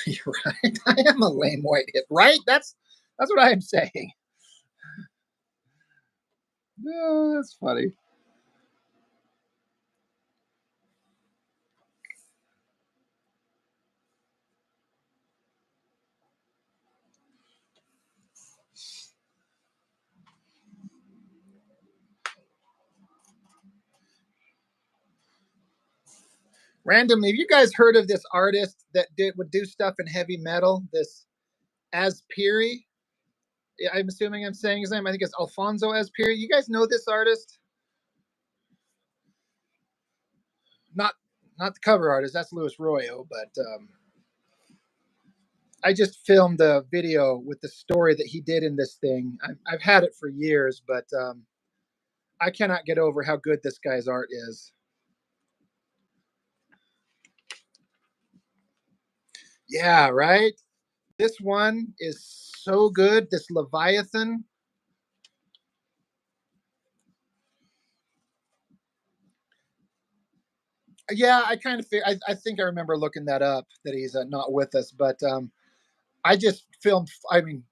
You're right. I am a lame white hip, right? That's what I am saying. Oh, that's funny. Random, have you guys heard of this artist that would do stuff in heavy metal? This Aspiri? I'm assuming I'm saying his name. I think it's Alfonso Aspiri. You guys know this artist? Not not the cover artist. That's Louis Royo, but I just filmed a video with the story that he did in this thing. I've had it for years, but I cannot get over how good this guy's art is. Yeah, right. This one is so good. This Leviathan. Yeah, I kind of I think I remember looking that up that he's not with us, but I just filmed. I mean,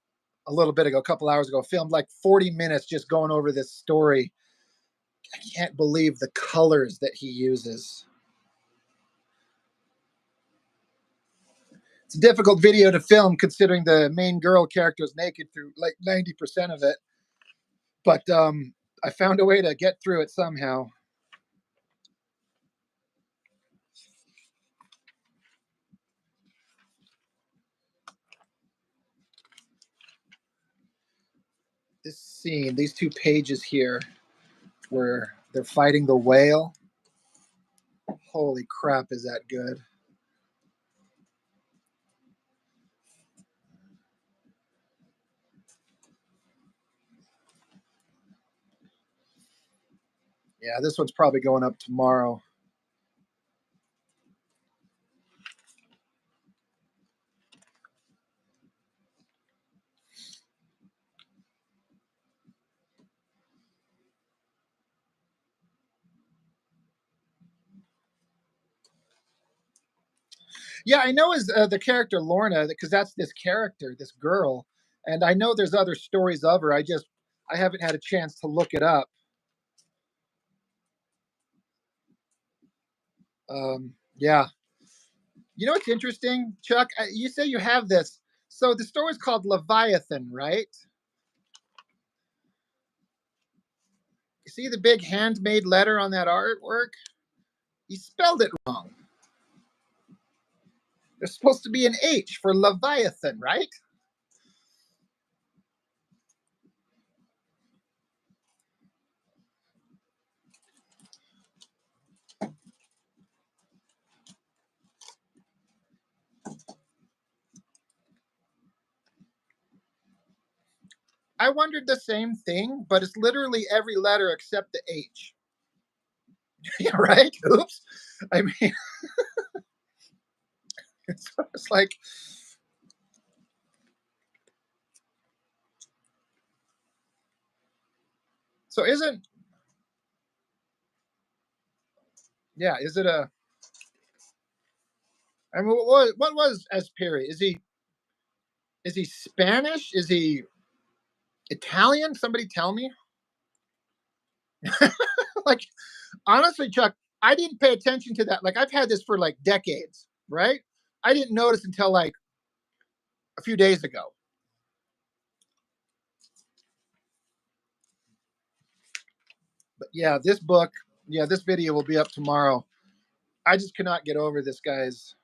a little bit ago, a couple hours ago, filmed like 40 minutes just going over this story. I can't believe the colors that he uses. It's a difficult video to film considering the main girl character is naked through like 90% of it, but I found a way to get through it somehow. This scene, these two pages here, where they're fighting the whale. Holy crap, is that good? Yeah, this one's probably going up tomorrow. Yeah, I know is the character Lorna because that's this character, this girl, and I know there's other stories of her. I haven't had a chance to look it up. Yeah, you know what's interesting, Chuck? You say you have this. So the story's called Leviathan, right? You see the big handmade letter on that artwork? You spelled it wrong. There's supposed to be an H for Leviathan, right? I wondered the same thing, but it's literally every letter except the H. Yeah, right? Oops. I mean, it's like, so isn't, yeah, is it a, I mean, what was Aspiri? Is he Spanish? Is he Italian? Somebody tell me. Like, honestly, Chuck, I didn't pay attention to that. Like, I've had this for like decades, right? I didn't notice until like a few days ago. But yeah, this book, yeah, this video will be up tomorrow. I just cannot get over this guy's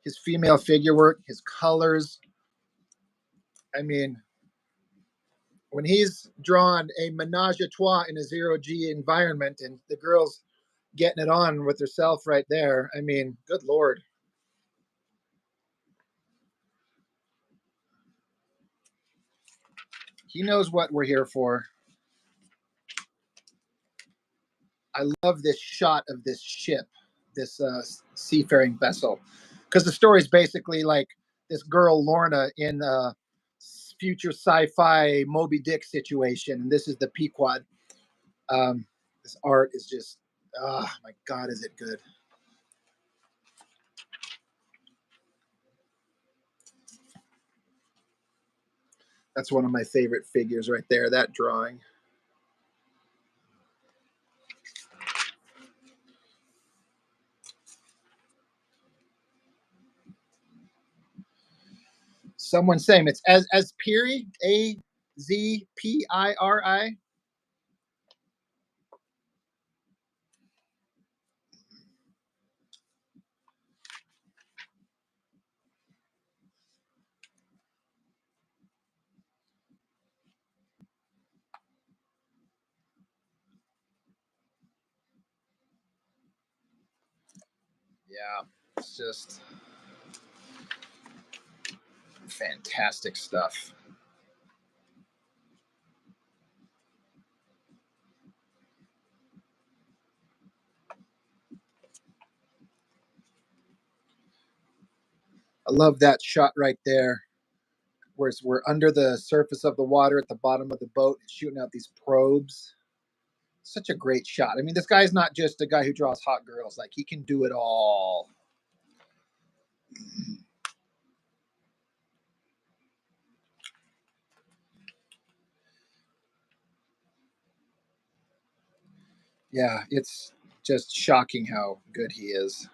his female figure work, his colors. I mean, when he's drawn a menage a trois in a zero G environment and the girl's getting it on with herself right there, I mean, good Lord. He knows what we're here for. I love this shot of this ship, this seafaring vessel, because the story is basically like this girl Lorna in a future sci-fi Moby Dick situation, and this is the Pequod. This art is just, oh my God, is it good? That's one of my favorite figures right there, that drawing. Someone saying it's as Piri, Azpiri. Yeah, it's just fantastic stuff. I love that shot right there, where we're under the surface of the water at the bottom of the boat, shooting out these probes. Such a great shot. I mean, this guy's not just a guy who draws hot girls; like he can do it all. Yeah, it's just shocking how good he is.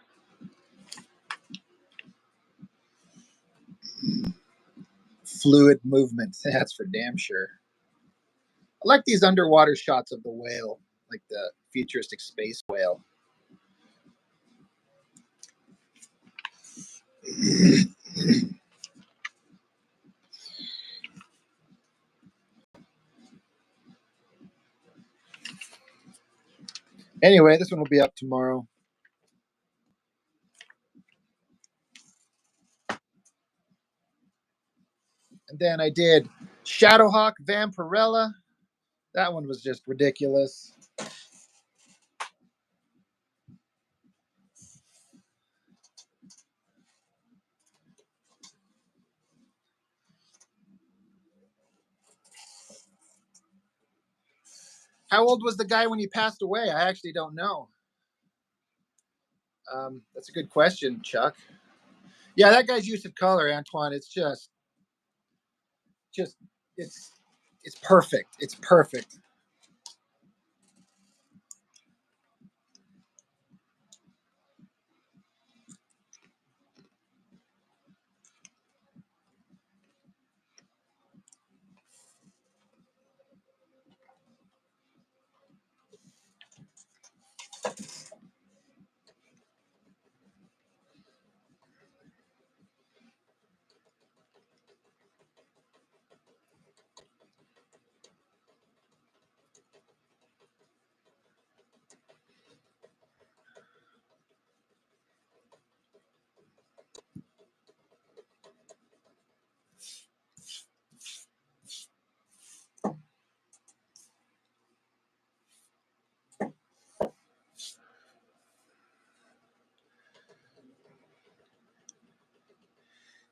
Fluid movement, that's for damn sure. I like these underwater shots of the whale, like the futuristic space whale. Anyway, this one will be up tomorrow. And then I did Shadowhawk Vampirella. That one was just ridiculous. How old was the guy when he passed away? I actually don't know. That's a good question, Chuck. Yeah, that guy's use of color, Antoine. It's just, it's, it's perfect. It's perfect.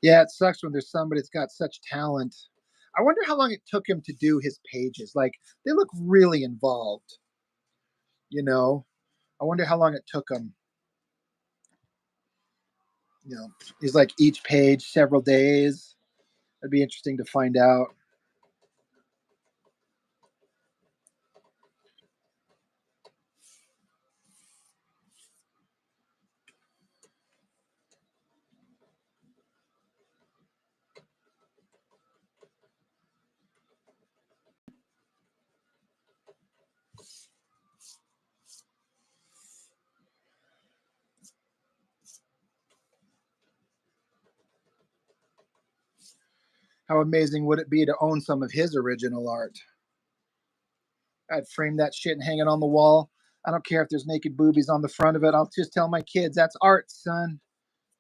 Yeah, it sucks when there's somebody that's got such talent. I wonder how long it took him to do his pages. Like they look really involved, you know. I wonder how long it took him. You know, he's like each page several days. It'd be interesting to find out. How amazing would it be to own some of his original art? I'd frame that shit and hang it on the wall. I don't care if there's naked boobies on the front of it. I'll just tell my kids that's art, son.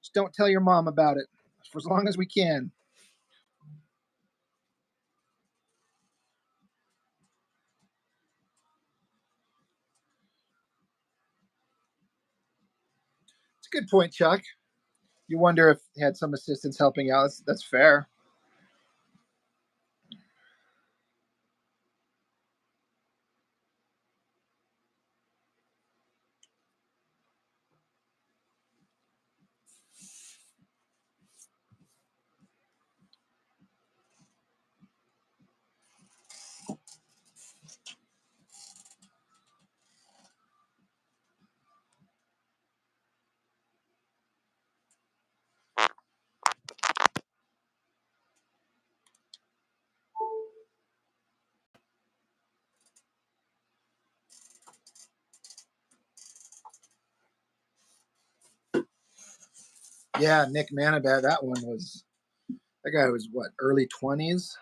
Just don't tell your mom about it for as long as we can. It's a good point, Chuck. You wonder if he had some assistants helping out. That's fair. Yeah, Nick Manabad, that guy was what, early 20s?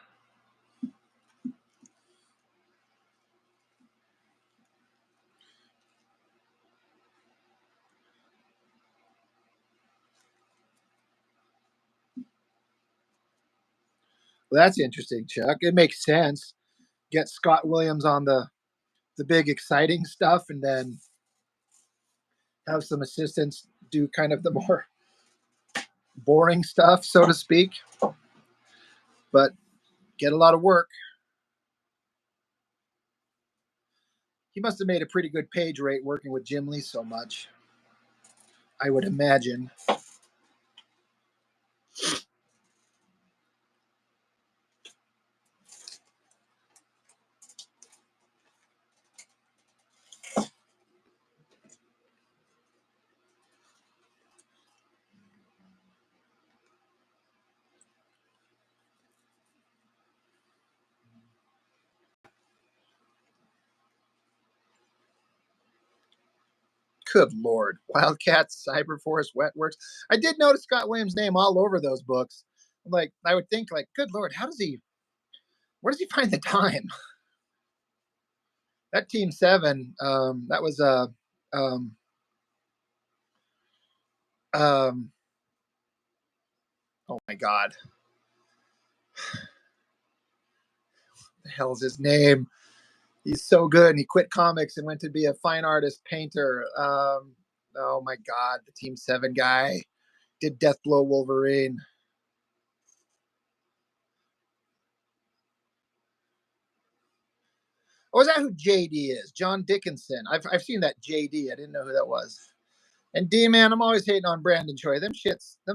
Well, that's interesting, Chuck. It makes sense. Get Scott Williams on the big exciting stuff and then have some assistants do kind of the more boring stuff, so to speak. But get a lot of work. He must have made a pretty good page rate working with Jim Lee so much, I would imagine. Good Lord. Wildcats, Cyberforce, Wetworks. I did notice Scott Williams' name all over those books. Like, I would think, like, good Lord, where does he find the time? That Team 7, that was um, um, oh my God. The hell's his name? He's so good, and he quit comics and went to be a fine artist painter. Oh my God, the Team 7 guy did Deathblow Wolverine. Oh, is that who JD is? John Dickinson. I've seen that JD. I didn't know who that was. And D man, I'm always hating on Brandon Choi. Them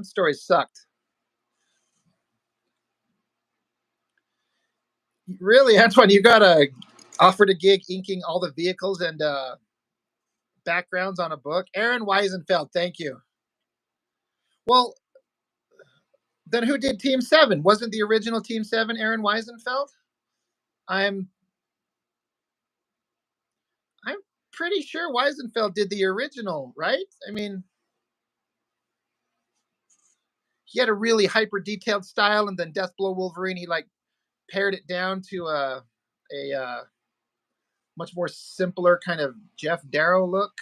stories sucked. Really, Antoine, you gotta offer a gig inking all the vehicles and backgrounds on a book. Aaron Weisenfeld, thank you. Well, then who did Team 7? Wasn't the original Team 7 Aaron Weisenfeld? I'm I'm pretty sure Weisenfeld did the original, right? I mean, he had a really hyper detailed style, and then Deathblow Wolverine, he like pared it down to a much more simpler kind of Jeff Darrow look.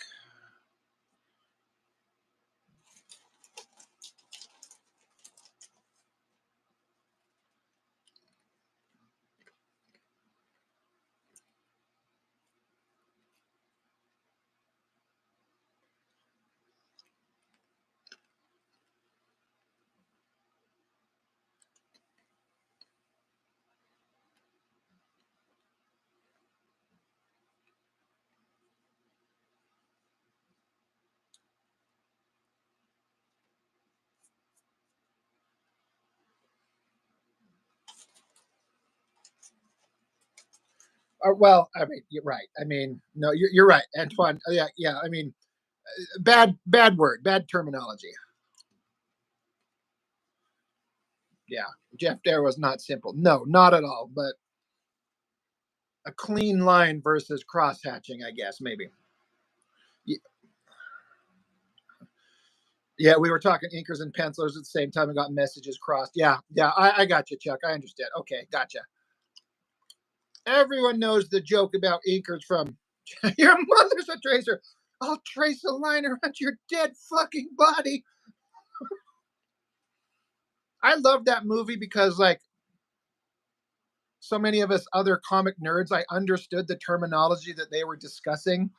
Well, I mean, you're right. I mean, no, you're right, Antoine. Yeah, yeah. I mean, bad word, bad terminology. Yeah, Jeff Darrow was not simple. No, not at all. But a clean line versus cross hatching, I guess maybe. Yeah, we were talking inkers and pencilers at the same time and got messages crossed. Yeah, yeah, I got you, Chuck. I understand. Okay, gotcha. Everyone knows the joke about inkers from your mother's a tracer. I'll trace a line around your dead fucking body. I love that movie because, like, so many of us other comic nerds, I understood the terminology that they were discussing.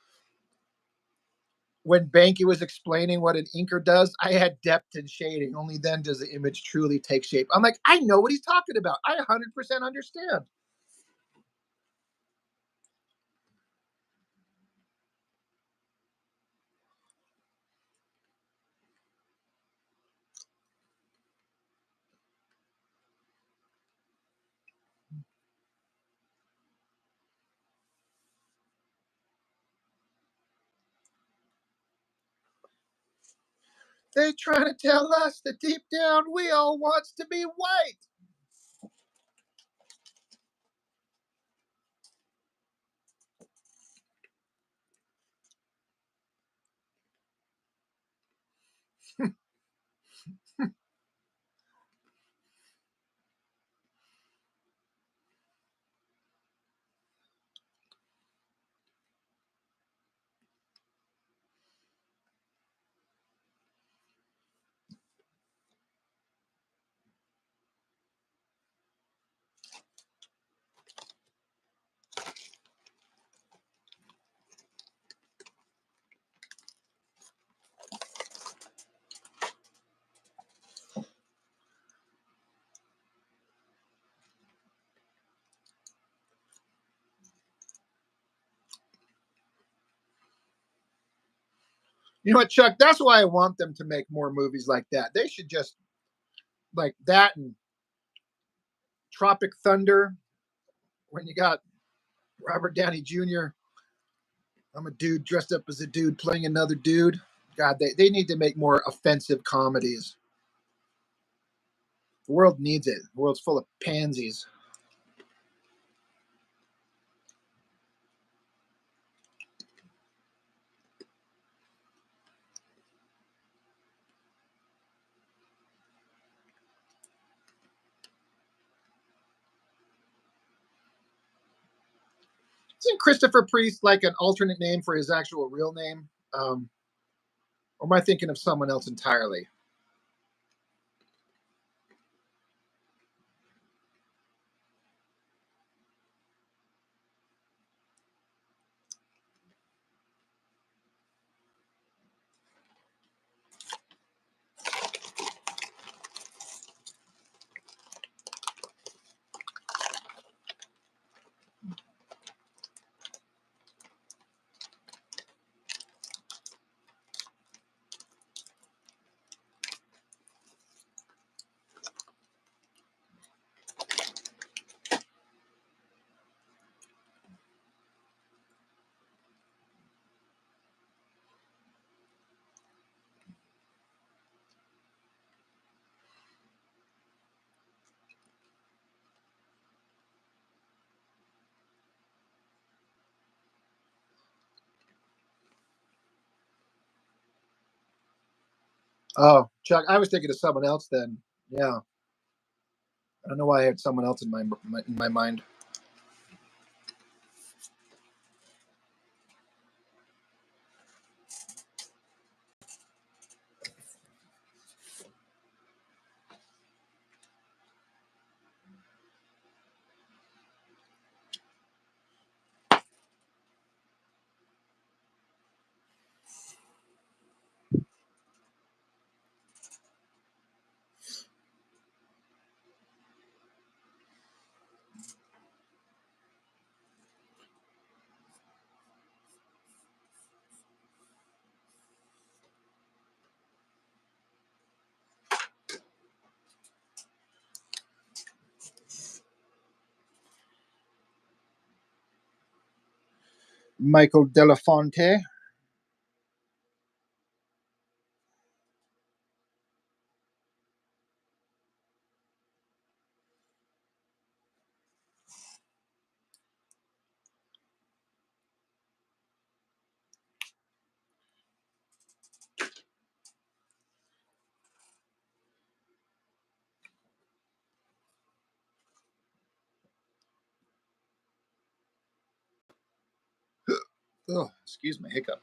When Banky was explaining what an inker does, I had depth and shading. Only then does the image truly take shape. I'm like, I know what he's talking about. I 100% understand. They trying to tell us that deep down we all wants to be white. You know what, Chuck? That's why I want them to make more movies like that. They should just like that and Tropic Thunder when you got Robert Downey Jr. I'm a dude dressed up as a dude playing another dude. God, they need to make more offensive comedies. The world needs it. The world's full of pansies. Isn't Christopher Priest like an alternate name for his actual real name? Or am I thinking of someone else entirely? Oh, Chuck, I was thinking of someone else then. Yeah, I don't know why I had someone else in my mind. Michael Delafonte. Oh, excuse my hiccup.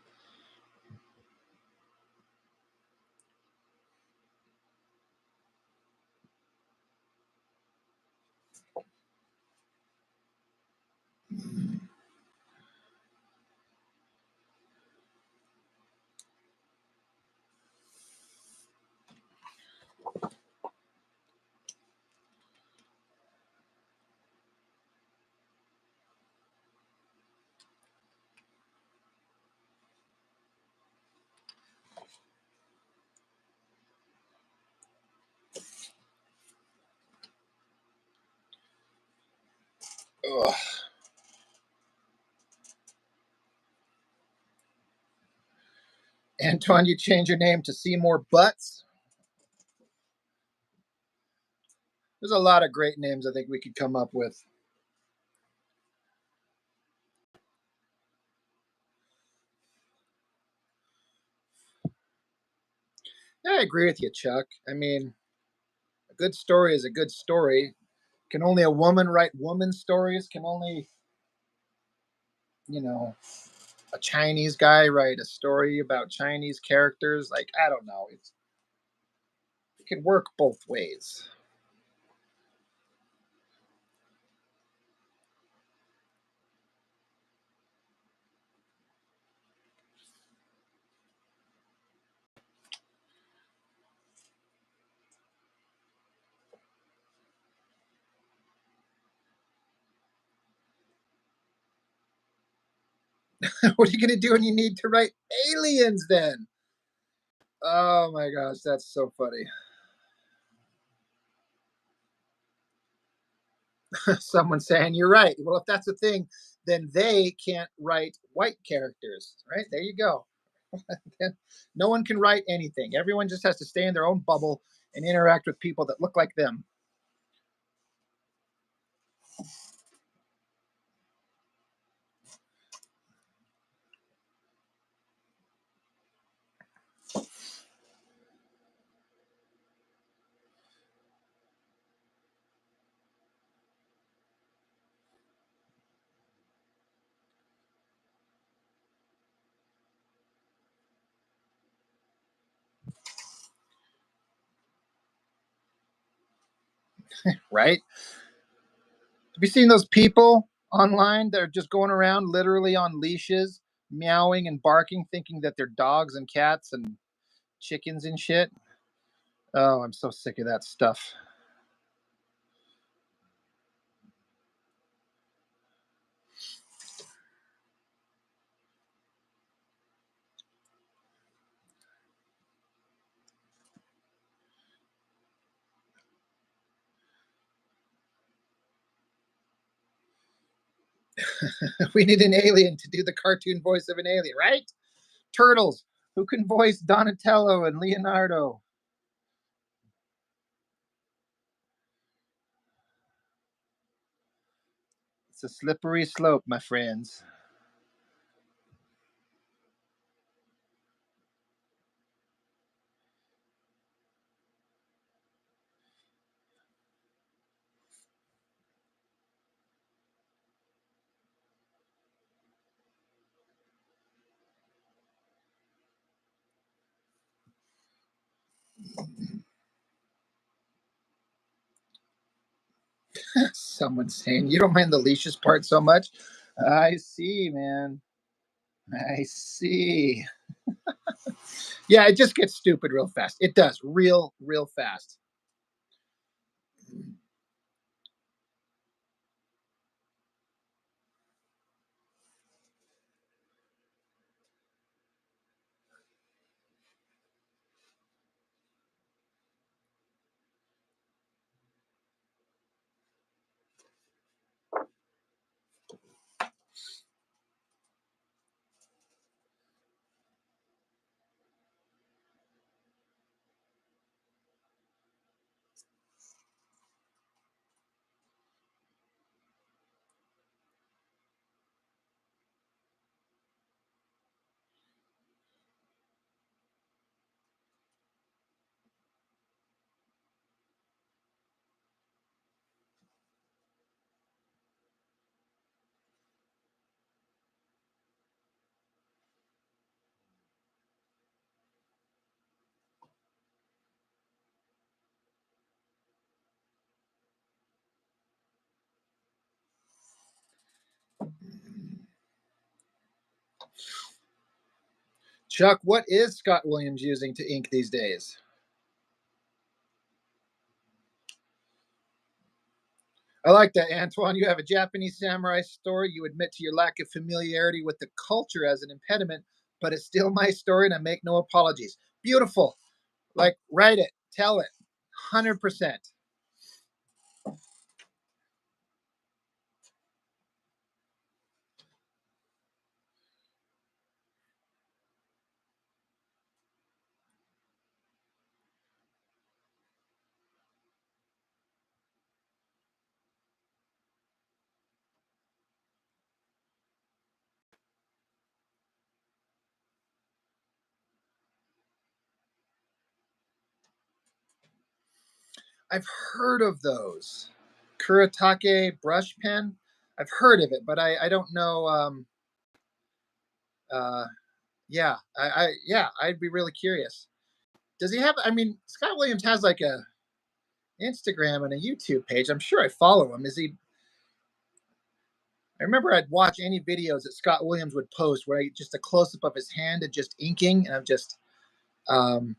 Ugh. Antoine, you change your name to Seymour Butts. There's a lot of great names I think we could come up with. Yeah, I agree with you, Chuck. I mean, a good story is a good story. Can only a woman write woman stories? Can only, you know, a Chinese guy write a story about Chinese characters? Like, I don't know. It could work both ways. What are you going to do when you need to write aliens then? Oh my gosh, that's so funny. Someone saying you're right. Well, if that's the thing, then they can't write white characters, right? There you go. No one can write anything. Everyone just has to stay in their own bubble and interact with people that look like them. Right? Have you seen those people online that are just going around literally on leashes, meowing and barking, thinking that they're dogs and cats and chickens and shit? Oh, I'm so sick of that stuff. We need an alien to do the cartoon voice of an alien, right? Turtles. Who can voice Donatello and Leonardo? It's a slippery slope, my friends. Someone's saying you don't mind the leashes part so much. I see, man. I see. Yeah, it just gets stupid real fast. It does, real fast. Chuck, what is Scott Williams using to ink these days? I like that, Antoine. You have a Japanese samurai story. You admit to your lack of familiarity with the culture as an impediment, but it's still my story and I make no apologies. Beautiful. Like, write it, tell it. 100%. I've heard of those. Kuretake brush pen. I've heard of it, but I don't know. Uh, yeah, yeah, I'd be really curious. Does he have? I mean, Scott Williams has like a Instagram and a YouTube page. I'm sure I follow him. Is he? I remember I'd watch any videos that Scott Williams would post where just a close up of his hand and just inking, and I'm um,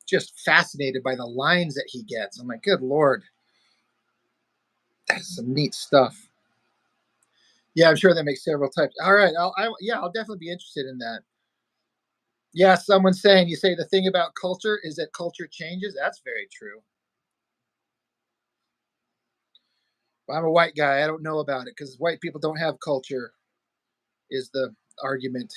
just fascinated by the lines that he gets. I'm like, good lord, that's some neat stuff. Yeah, I'm sure they make several types. All right, yeah, I'll definitely be interested in that. Yeah, someone's saying you say the thing about culture is that culture changes. That's very true. I'm a white guy. I don't know about it because white people don't have culture. Is the argument?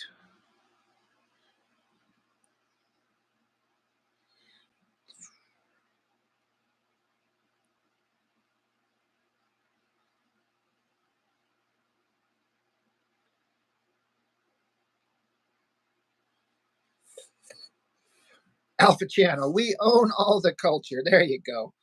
Alpha Channel. We own all the culture. There you go.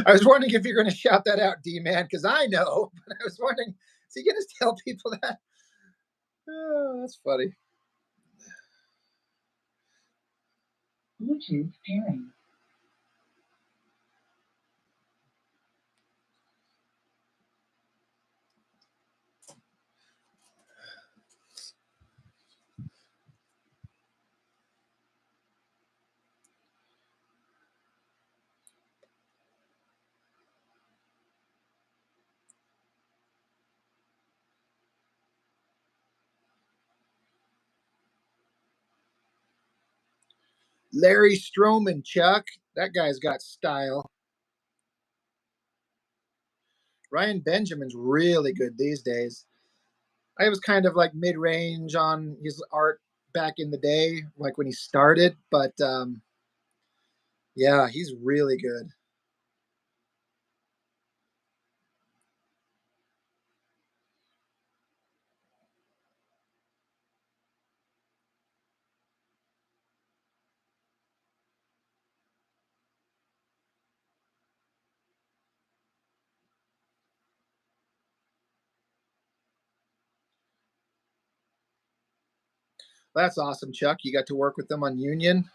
I was wondering if you're going to shout that out, D man, because I know. But I was wondering, is he going to tell people that? Oh, that's funny. Bluetooth pairing. Larry Stroman, Chuck. That guy's got style. Ryan Benjamin's really good these days. I was kind of like mid range on his art back in the day, like when he started, but yeah, he's really good. That's awesome, Chuck. You got to work with them on Union.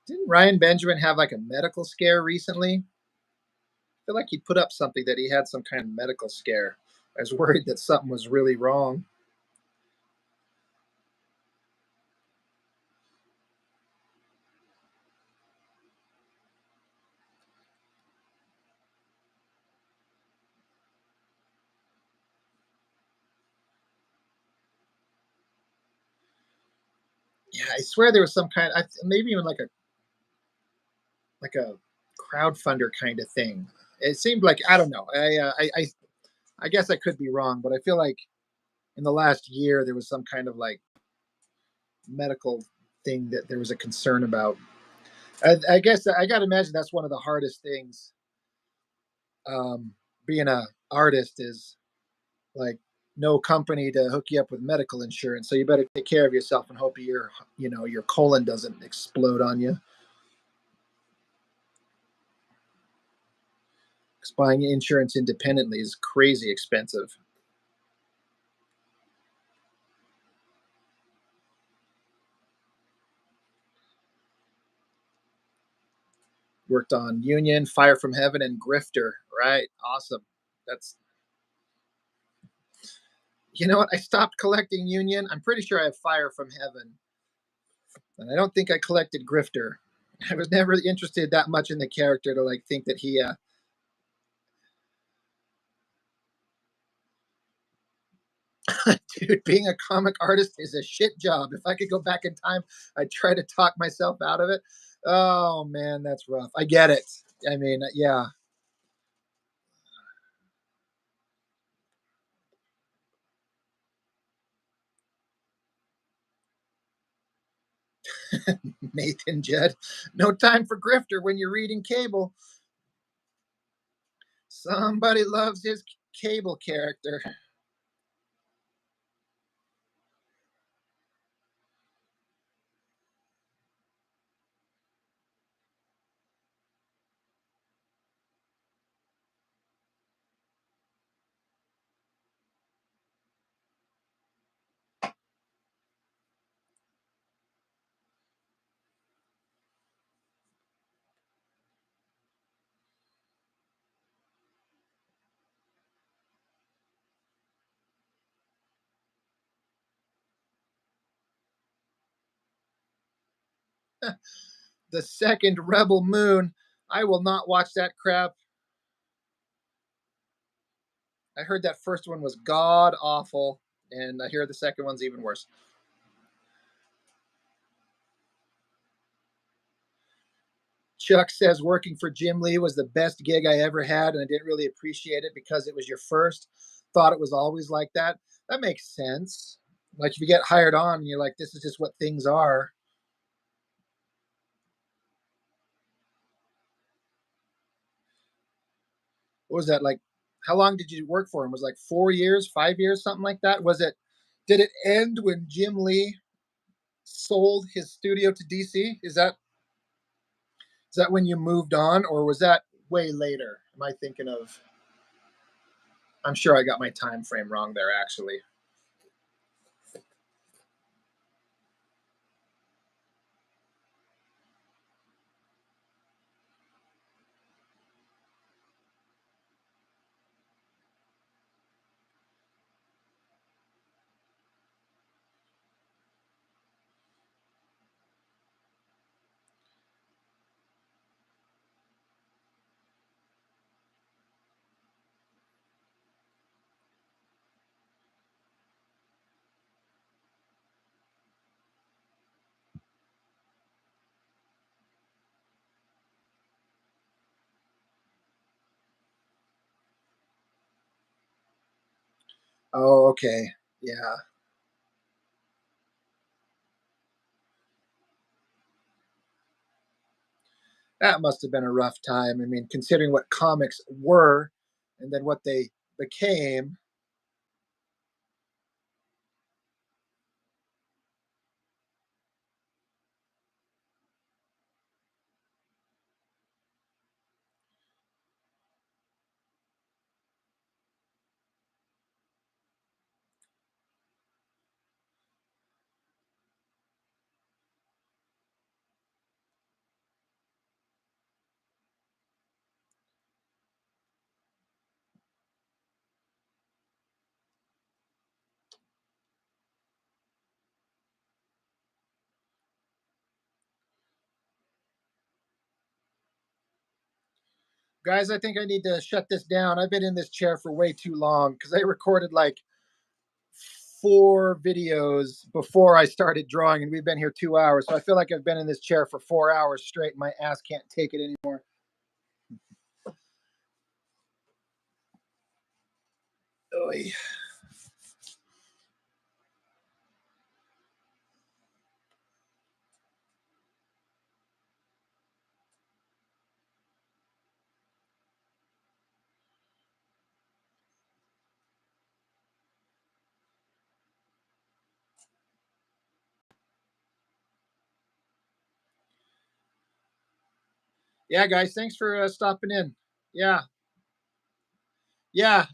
Didn't Ryan Benjamin have like a medical scare recently? I feel like he put up something that he had some kind of medical scare. I was worried that something was really wrong. Yeah, I swear there was some kind, maybe even like a crowdfunder kind of thing. It seemed like, I don't know. I guess I could be wrong, but I feel like in the last year there was some kind of like medical thing that there was a concern about. I guess I got to imagine that's one of the hardest things. Being a artist is like no company to hook you up with medical insurance, so you better take care of yourself and hope your colon doesn't explode on you. 'Cause buying insurance independently is crazy expensive. Worked on Union, Fire from Heaven, and Grifter. Right, awesome. That's You know what? I stopped collecting Union. I'm pretty sure I have Fire from Heaven, and I don't think I collected Grifter. I was never interested that much in the character to like think that he. Dude, being a comic artist is a shit job. If I could go back in time, I'd try to talk myself out of it. Oh man, that's rough. I get it. I mean, yeah, Nathan Judd. No time for Grifter when you're reading Cable. Somebody loves his Cable character. The second Rebel Moon. I will not watch that crap. I heard that first one was god awful, and I hear the second one's even worse. Chuck says working for Jim Lee was the best gig I ever had, and I didn't really appreciate it because it was your first. Thought it was always like that. That makes sense. Like if you get hired on, and you're like, this is just what things are. What was that like? How long did you work for him? Was it like 4 years, 5 years, something like that? Was it? Did it end when Jim Lee sold his studio to DC? Is that when you moved on, or was that way later? Am I thinking of? I'm sure I got my time frame wrong there. Actually. Oh, okay. Yeah, that must have been a rough time. I mean, considering what comics were and then what they became. Guys, I think I need to shut this down. I've been in this chair for way too long because I recorded like 4 videos before I started drawing, and we've been here 2 hours. So I feel like I've been in this chair for 4 hours straight. And my ass can't take it anymore. Oy. Yeah, guys, thanks for stopping in. Yeah, yeah,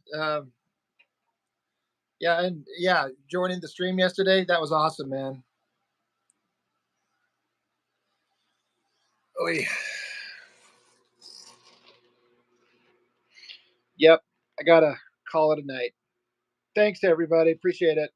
yeah, and yeah, joining the stream yesterday. That was awesome, man. Oy. Yep, I gotta call it a night. Thanks, everybody. Appreciate it.